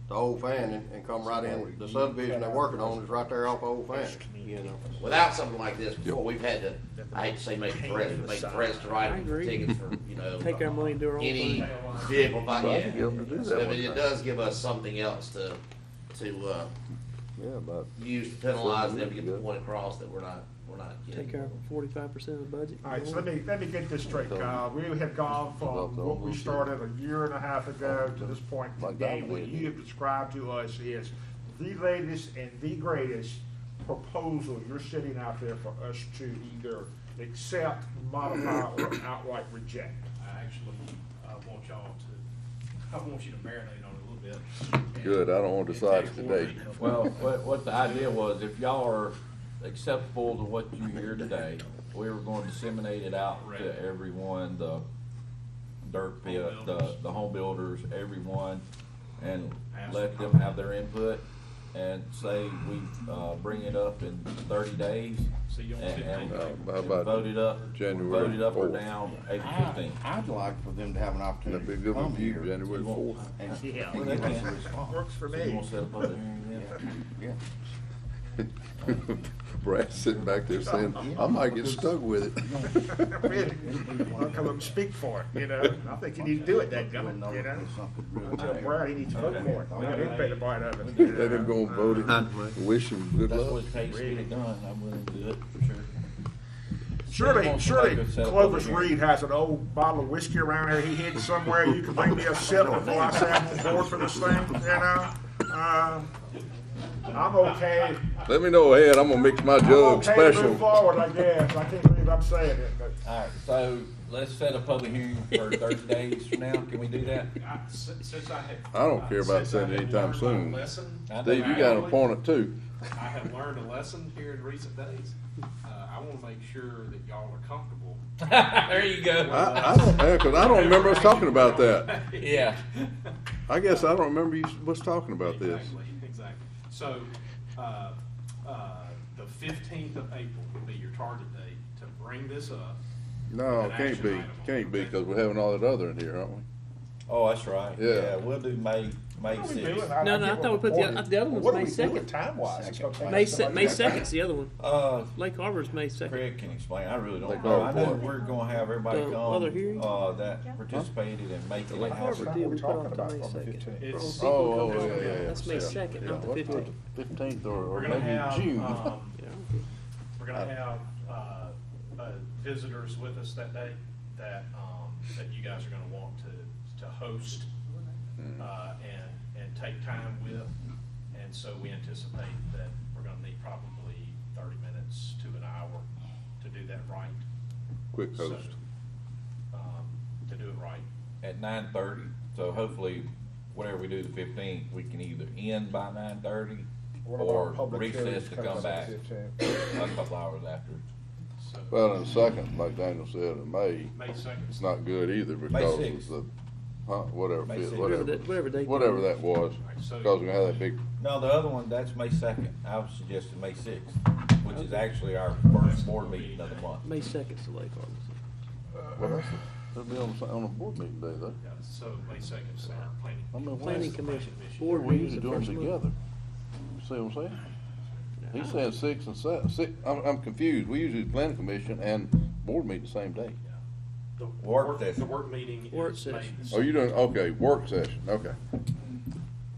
[SPEAKER 15] to Old Fannin and come right in. The subdivision they're working on is right there off Old Fannin, you know.
[SPEAKER 16] Without something like this before, we've had to, I hate to say make threats, but make threats to write tickets for, you know,
[SPEAKER 9] Take our money and do our own
[SPEAKER 16] any
[SPEAKER 9] thing.
[SPEAKER 16] vehicle,
[SPEAKER 7] Well,
[SPEAKER 16] yeah.
[SPEAKER 7] I guess we do that
[SPEAKER 16] So,
[SPEAKER 7] one
[SPEAKER 16] but it
[SPEAKER 7] time.
[SPEAKER 16] does give us something else to use to penalize them to get the point across that we're not getting.
[SPEAKER 9] Take our 45% of the budget.
[SPEAKER 4] All right, so let me get this straight, Kyle. We have gone from what we started a year and a half ago to this point today. What you have described to us is the latest and the greatest proposal you're sitting out there for us to either accept, modify, or outright reject.
[SPEAKER 8] I actually want you to marinate on it a little bit.
[SPEAKER 7] Good, I don't want to decide it today.
[SPEAKER 2] Well, what the idea was, if y'all are acceptable to what you hear today, we were going to disseminate it out to everyone, the dirt pit, the home builders, everyone, and let them have their input, and say we bring it up in 30 days, and
[SPEAKER 7] How about
[SPEAKER 2] vote it up,
[SPEAKER 7] January
[SPEAKER 2] vote it up or
[SPEAKER 7] 4th?
[SPEAKER 2] down April 15th.
[SPEAKER 6] I'd like for them to have an opportunity
[SPEAKER 7] That'd be
[SPEAKER 6] to
[SPEAKER 7] good
[SPEAKER 6] come
[SPEAKER 7] with you,
[SPEAKER 6] here.
[SPEAKER 7] January 4th.
[SPEAKER 6] And
[SPEAKER 4] Yeah.
[SPEAKER 6] and give us a response.
[SPEAKER 4] Works for
[SPEAKER 2] So you
[SPEAKER 4] me.
[SPEAKER 2] want to set a public hearing then?
[SPEAKER 6] Yeah.
[SPEAKER 7] Brad's sitting back there saying, I might get stuck with it.
[SPEAKER 4] I'll come up and speak for it, you know? I think you need to do it, that you know? Tell Brad he needs to vote for it. We got him pay the part of it.
[SPEAKER 7] Let him go and vote it. Wish him good
[SPEAKER 2] That's
[SPEAKER 7] luck.
[SPEAKER 2] what it takes to get it done, I'm willing to do it, for sure.
[SPEAKER 4] Surely Clovis Reed has an old bottle of whiskey around here he hid somewhere. You can bring me a sip before I say I'm on board for this thing, you know? I'm okay.
[SPEAKER 7] Let me know ahead, I'm gonna mix my
[SPEAKER 4] I'm
[SPEAKER 7] jug
[SPEAKER 4] okay to
[SPEAKER 7] special.
[SPEAKER 4] move forward, I guess. I can't believe I'm saying it, but.
[SPEAKER 2] All right, so let's set a public hearing for 30 days from now, can we do that?
[SPEAKER 8] Since I have.
[SPEAKER 7] I don't care about
[SPEAKER 8] since I
[SPEAKER 7] saying it
[SPEAKER 8] have
[SPEAKER 7] anytime
[SPEAKER 8] learned
[SPEAKER 7] soon.
[SPEAKER 8] my lesson,
[SPEAKER 7] Steve, you got an appointment too.
[SPEAKER 8] I have learned a lesson here in recent days. I want to make sure that y'all are comfortable.
[SPEAKER 2] There you go.
[SPEAKER 7] I don't, cause I don't remember us talking about that.
[SPEAKER 2] Yeah.
[SPEAKER 7] I guess I don't remember you was talking about this.
[SPEAKER 8] Exactly. So, the 15th of April will be your target date to bring this up.
[SPEAKER 7] No,
[SPEAKER 8] An
[SPEAKER 7] can't
[SPEAKER 8] action
[SPEAKER 7] be,
[SPEAKER 8] item.
[SPEAKER 7] can't be, cause we're having all that other in here, aren't we?
[SPEAKER 2] Oh, that's right.
[SPEAKER 7] Yeah.
[SPEAKER 2] We'll do May
[SPEAKER 4] What are we
[SPEAKER 2] 6th.
[SPEAKER 4] doing?
[SPEAKER 9] No, I thought we put the other one's
[SPEAKER 4] What are
[SPEAKER 9] May
[SPEAKER 4] we doing
[SPEAKER 9] 2nd.
[SPEAKER 4] time-wise? It's gonna take
[SPEAKER 9] May
[SPEAKER 4] us about
[SPEAKER 9] May
[SPEAKER 4] that.
[SPEAKER 9] 2nd's the other one.
[SPEAKER 2] Lake
[SPEAKER 9] Lake Harbor's May 2nd.
[SPEAKER 2] Craig can explain, I really don't
[SPEAKER 7] Lake
[SPEAKER 2] know. I know
[SPEAKER 7] Harbor.
[SPEAKER 2] we're gonna have everybody
[SPEAKER 9] The other
[SPEAKER 2] come,
[SPEAKER 9] hearing?
[SPEAKER 2] that participated and make it
[SPEAKER 9] Lake
[SPEAKER 2] happen.
[SPEAKER 9] Harbor deal we put
[SPEAKER 4] talking
[SPEAKER 9] off to
[SPEAKER 4] about
[SPEAKER 9] May
[SPEAKER 4] on the
[SPEAKER 9] 2nd.
[SPEAKER 4] 15th?
[SPEAKER 8] It's,
[SPEAKER 7] Oh,
[SPEAKER 9] People
[SPEAKER 7] yeah,
[SPEAKER 9] come
[SPEAKER 7] yeah, yeah.
[SPEAKER 9] That's May 2nd, not the
[SPEAKER 7] What,
[SPEAKER 9] 15th.
[SPEAKER 7] 15th or
[SPEAKER 8] we're gonna
[SPEAKER 7] maybe
[SPEAKER 8] have,
[SPEAKER 7] June.
[SPEAKER 8] we're gonna have, visitors with us that day that you guys are gonna want to host, and take time with. And so we anticipate that we're gonna need probably 30 minutes to an hour to do that right.
[SPEAKER 7] Quick
[SPEAKER 8] So,
[SPEAKER 7] host.
[SPEAKER 8] to do it right.
[SPEAKER 2] At 9:30, so hopefully, whatever we do the 15th, we can either end by 9:30
[SPEAKER 4] What
[SPEAKER 2] or
[SPEAKER 4] about public
[SPEAKER 2] recess
[SPEAKER 4] hearings
[SPEAKER 2] to
[SPEAKER 4] coming
[SPEAKER 2] come
[SPEAKER 4] up
[SPEAKER 2] back
[SPEAKER 4] on the 15th?
[SPEAKER 2] a couple hours after.
[SPEAKER 8] So
[SPEAKER 7] Well, in the second, like Daniel said, in May,
[SPEAKER 8] May 2nd.
[SPEAKER 7] it's not good either
[SPEAKER 2] May
[SPEAKER 7] because
[SPEAKER 2] 6th.
[SPEAKER 7] of the, whatever,
[SPEAKER 2] May 6th.
[SPEAKER 9] Whatever they do.
[SPEAKER 7] whatever that was,
[SPEAKER 8] So-
[SPEAKER 7] because we're gonna have that big,
[SPEAKER 2] No, the other one, that's May 2nd. I was suggesting May 6th, which is actually our first board meeting of the month.
[SPEAKER 9] May 2nd's the Lake Harbor.
[SPEAKER 7] well, that'll be on a board meeting day though.
[SPEAKER 8] Yeah, so May 2nd is our planning.
[SPEAKER 7] I mean,
[SPEAKER 9] Planning Commission. Board
[SPEAKER 7] We
[SPEAKER 9] meeting's
[SPEAKER 7] usually
[SPEAKER 9] the
[SPEAKER 7] do them
[SPEAKER 9] first month.
[SPEAKER 7] together. See what I'm saying? He's saying 6 and 7, I'm confused, we usually do planning commission and board meeting the same day.
[SPEAKER 8] The
[SPEAKER 2] Work session.
[SPEAKER 8] The work meeting
[SPEAKER 9] Work
[SPEAKER 8] is May
[SPEAKER 9] session.
[SPEAKER 7] Oh, you're doing, okay, work session, okay.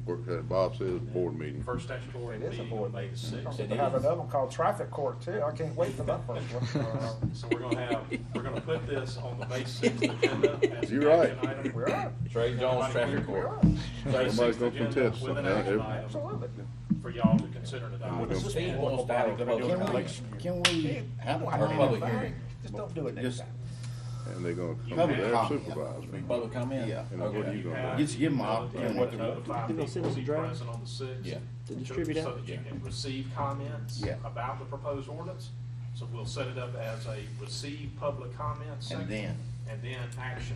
[SPEAKER 7] Work session, Bob says board meeting.
[SPEAKER 8] First statutory
[SPEAKER 4] It is a
[SPEAKER 8] meeting
[SPEAKER 4] board
[SPEAKER 8] on May the
[SPEAKER 4] meeting. We're
[SPEAKER 8] 6th.
[SPEAKER 4] gonna have another one called traffic court too. I can't wait for that first one.
[SPEAKER 8] So we're gonna put this on the May 6th agenda as an
[SPEAKER 7] You're right.
[SPEAKER 8] action item.
[SPEAKER 4] We are.
[SPEAKER 2] Trey Jones Traffic Court.
[SPEAKER 8] May
[SPEAKER 7] Somebody's
[SPEAKER 8] 6th
[SPEAKER 7] gonna
[SPEAKER 8] agenda
[SPEAKER 7] contest
[SPEAKER 8] with an
[SPEAKER 7] something,
[SPEAKER 8] action
[SPEAKER 7] huh?
[SPEAKER 8] item
[SPEAKER 4] Absolutely.
[SPEAKER 8] for y'all to consider today.
[SPEAKER 2] Steve wants to have a public hearing.
[SPEAKER 6] Can we have a
[SPEAKER 2] Or public hearing.
[SPEAKER 4] Just don't do it next
[SPEAKER 6] Just
[SPEAKER 4] time.
[SPEAKER 7] And they're gonna come
[SPEAKER 6] Public
[SPEAKER 7] to their
[SPEAKER 6] comment.
[SPEAKER 7] supervisor.
[SPEAKER 2] Public comment?
[SPEAKER 6] Yeah.
[SPEAKER 7] And what are you gonna do?
[SPEAKER 6] Just give them an opportunity.
[SPEAKER 8] What to notify
[SPEAKER 9] They're gonna
[SPEAKER 8] people
[SPEAKER 9] send
[SPEAKER 8] to
[SPEAKER 9] us a
[SPEAKER 8] be
[SPEAKER 9] draft?
[SPEAKER 8] present on the 6th.
[SPEAKER 2] Yeah.
[SPEAKER 9] To distribute out?
[SPEAKER 8] So that you can receive comments
[SPEAKER 6] Yeah.
[SPEAKER 8] about the proposed ordinance. So we'll set it up as a receive public comments section. And then action.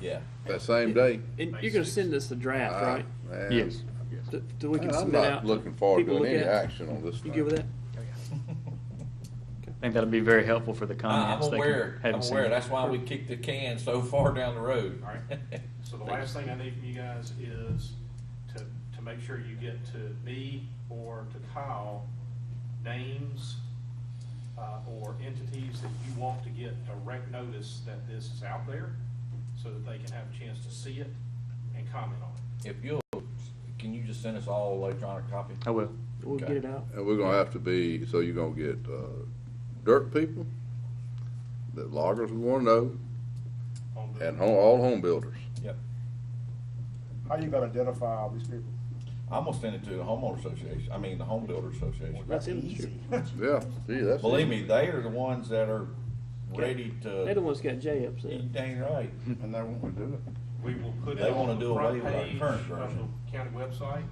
[SPEAKER 2] Yeah.
[SPEAKER 7] That same day?
[SPEAKER 9] And you're gonna send us the draft, right?
[SPEAKER 7] Man,
[SPEAKER 14] Yes.
[SPEAKER 9] So we can
[SPEAKER 7] I'm
[SPEAKER 9] submit
[SPEAKER 7] not
[SPEAKER 9] out.
[SPEAKER 7] looking forward
[SPEAKER 9] people
[SPEAKER 7] to
[SPEAKER 9] look
[SPEAKER 7] any
[SPEAKER 9] at?
[SPEAKER 7] action on this
[SPEAKER 9] You
[SPEAKER 7] thing.
[SPEAKER 9] good with that?
[SPEAKER 14] I think that'll be very helpful for the
[SPEAKER 2] I'm
[SPEAKER 14] comments. They can
[SPEAKER 2] aware,
[SPEAKER 14] have
[SPEAKER 2] I'm
[SPEAKER 14] it
[SPEAKER 2] aware,
[SPEAKER 14] seen.
[SPEAKER 2] that's why we kicked the can so far down the road.
[SPEAKER 8] All right. So the last thing I need from you guys is to make sure you get to me or to Kyle names or entities that you want to get direct notice that this is out there so that they can have a chance to see it and comment on it.
[SPEAKER 2] If you'll, can you just send us all electronic copy?
[SPEAKER 14] I will.
[SPEAKER 9] We'll
[SPEAKER 2] Okay.
[SPEAKER 9] get it out.
[SPEAKER 7] And we're gonna have to be, so you're gonna get, dirt people, that loggers we wanna know, and all home builders.
[SPEAKER 2] Yep.
[SPEAKER 4] How you gonna identify all these people?
[SPEAKER 2] I'm gonna send it to the homeowner association, I mean, the home builder association.
[SPEAKER 9] That's industry.
[SPEAKER 7] Yeah, gee, that's.
[SPEAKER 2] Believe me, they are the ones that are ready
[SPEAKER 9] They're the
[SPEAKER 2] to,
[SPEAKER 9] ones got Jay upset.
[SPEAKER 2] you dang right.
[SPEAKER 6] And they want to do it.
[SPEAKER 8] We will put
[SPEAKER 2] They
[SPEAKER 8] it
[SPEAKER 2] wanna
[SPEAKER 8] on
[SPEAKER 2] do
[SPEAKER 8] the
[SPEAKER 2] away
[SPEAKER 8] front
[SPEAKER 2] with our
[SPEAKER 8] page
[SPEAKER 2] current
[SPEAKER 8] of
[SPEAKER 2] version.
[SPEAKER 8] the county website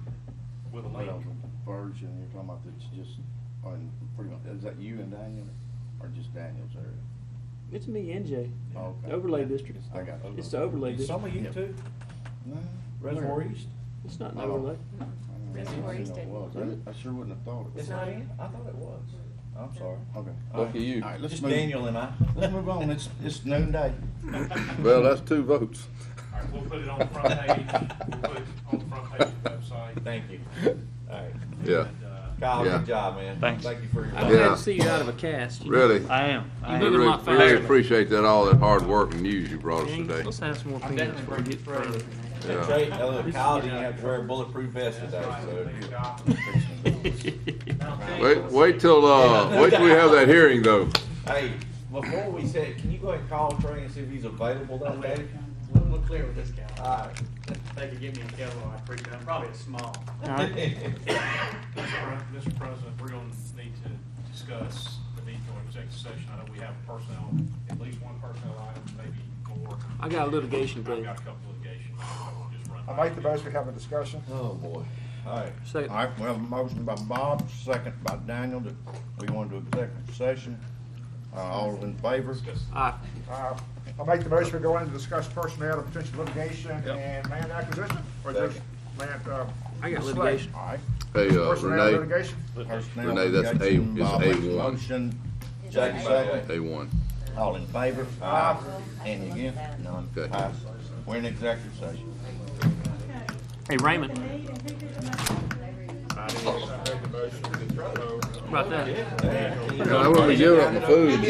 [SPEAKER 8] with a
[SPEAKER 6] But
[SPEAKER 8] link.
[SPEAKER 6] on the version you're talking about that's just, on, pretty much, is that you and Daniel, or just Daniel's area?
[SPEAKER 9] It's me and Jay.
[SPEAKER 6] Oh, okay.
[SPEAKER 9] Overlay district.
[SPEAKER 6] I got you.
[SPEAKER 9] It's the overlay district.
[SPEAKER 2] Some of you too,
[SPEAKER 6] No.
[SPEAKER 2] Reservoir East.
[SPEAKER 9] It's not an
[SPEAKER 6] Oh.
[SPEAKER 9] overlay.
[SPEAKER 6] Reservoir East it was. I sure wouldn't have thought it was.
[SPEAKER 2] It's not in? I thought it was. I'm sorry.
[SPEAKER 6] Okay.
[SPEAKER 7] Lucky you.
[SPEAKER 6] All right, let's
[SPEAKER 2] Just
[SPEAKER 6] move.
[SPEAKER 2] Daniel and I.
[SPEAKER 6] Let's move on. It's noonday.
[SPEAKER 7] Well, that's 2 votes.
[SPEAKER 8] All right, we'll put it on the front page. We'll put it on the front page of the website.
[SPEAKER 2] Thank you. All right.
[SPEAKER 7] Yeah.
[SPEAKER 8] And,
[SPEAKER 2] Kyle,
[SPEAKER 7] Yeah.
[SPEAKER 2] good job, man.
[SPEAKER 14] Thanks.
[SPEAKER 2] Thank you for your.
[SPEAKER 9] I'm
[SPEAKER 7] Yeah.
[SPEAKER 9] glad to see you out of a cast. you know.
[SPEAKER 7] Really?
[SPEAKER 14] I am.
[SPEAKER 9] You're
[SPEAKER 7] We
[SPEAKER 9] moving a
[SPEAKER 7] really,
[SPEAKER 9] lot
[SPEAKER 7] really
[SPEAKER 9] faster.
[SPEAKER 7] appreciate that, all that hard work and news you brought us
[SPEAKER 9] Yeah,
[SPEAKER 7] today.
[SPEAKER 9] let's have some more peanuts before we get further.
[SPEAKER 7] Yeah.
[SPEAKER 2] Trey, look, Kyle didn't have to wear a bulletproof vest today, so.
[SPEAKER 7] Wait till we have that hearing though.
[SPEAKER 2] Hey, before we said, can you go ahead and call Trey and see if he's available that day?
[SPEAKER 17] We'll clear with this guy.
[SPEAKER 2] All right.
[SPEAKER 17] They could give me a kettle, I appreciate it. I'm probably a small.
[SPEAKER 8] Mr. President, we're gonna need to discuss the need for executive session. I know we have personnel, at least one personnel item, maybe more.
[SPEAKER 9] I got a litigation
[SPEAKER 8] I've
[SPEAKER 9] thing.
[SPEAKER 8] got a couple of litigation. I'll just run
[SPEAKER 4] I
[SPEAKER 8] by
[SPEAKER 4] make the motion, we have a discussion.
[SPEAKER 2] Oh, boy. All right.
[SPEAKER 9] Second.
[SPEAKER 6] All right, we have a motion by Bob, second by Daniel, that we want to do executive session. All in favor?
[SPEAKER 9] Aye.
[SPEAKER 4] I make the motion, we go in to discuss personnel and potential litigation and land acquisition, or just land,
[SPEAKER 9] I got
[SPEAKER 4] slate?
[SPEAKER 9] litigation.
[SPEAKER 6] All right.
[SPEAKER 7] Hey,
[SPEAKER 4] Personnel
[SPEAKER 7] Renee,
[SPEAKER 4] litigation?
[SPEAKER 6] Personnel
[SPEAKER 7] Renee, that's
[SPEAKER 6] litigation,
[SPEAKER 7] A- it's
[SPEAKER 6] Bob makes a
[SPEAKER 7] A1.
[SPEAKER 6] motion, Jake second.
[SPEAKER 7] A1.
[SPEAKER 6] All in favor?
[SPEAKER 4] Aye.
[SPEAKER 6] Any against? None.
[SPEAKER 7] Okay.
[SPEAKER 6] Pass. We're in executive session.
[SPEAKER 9] Hey, Raymond,
[SPEAKER 1] The need and who did the motion?
[SPEAKER 4] I made the motion.
[SPEAKER 9] about that?
[SPEAKER 7] I wouldn't be giving up my food.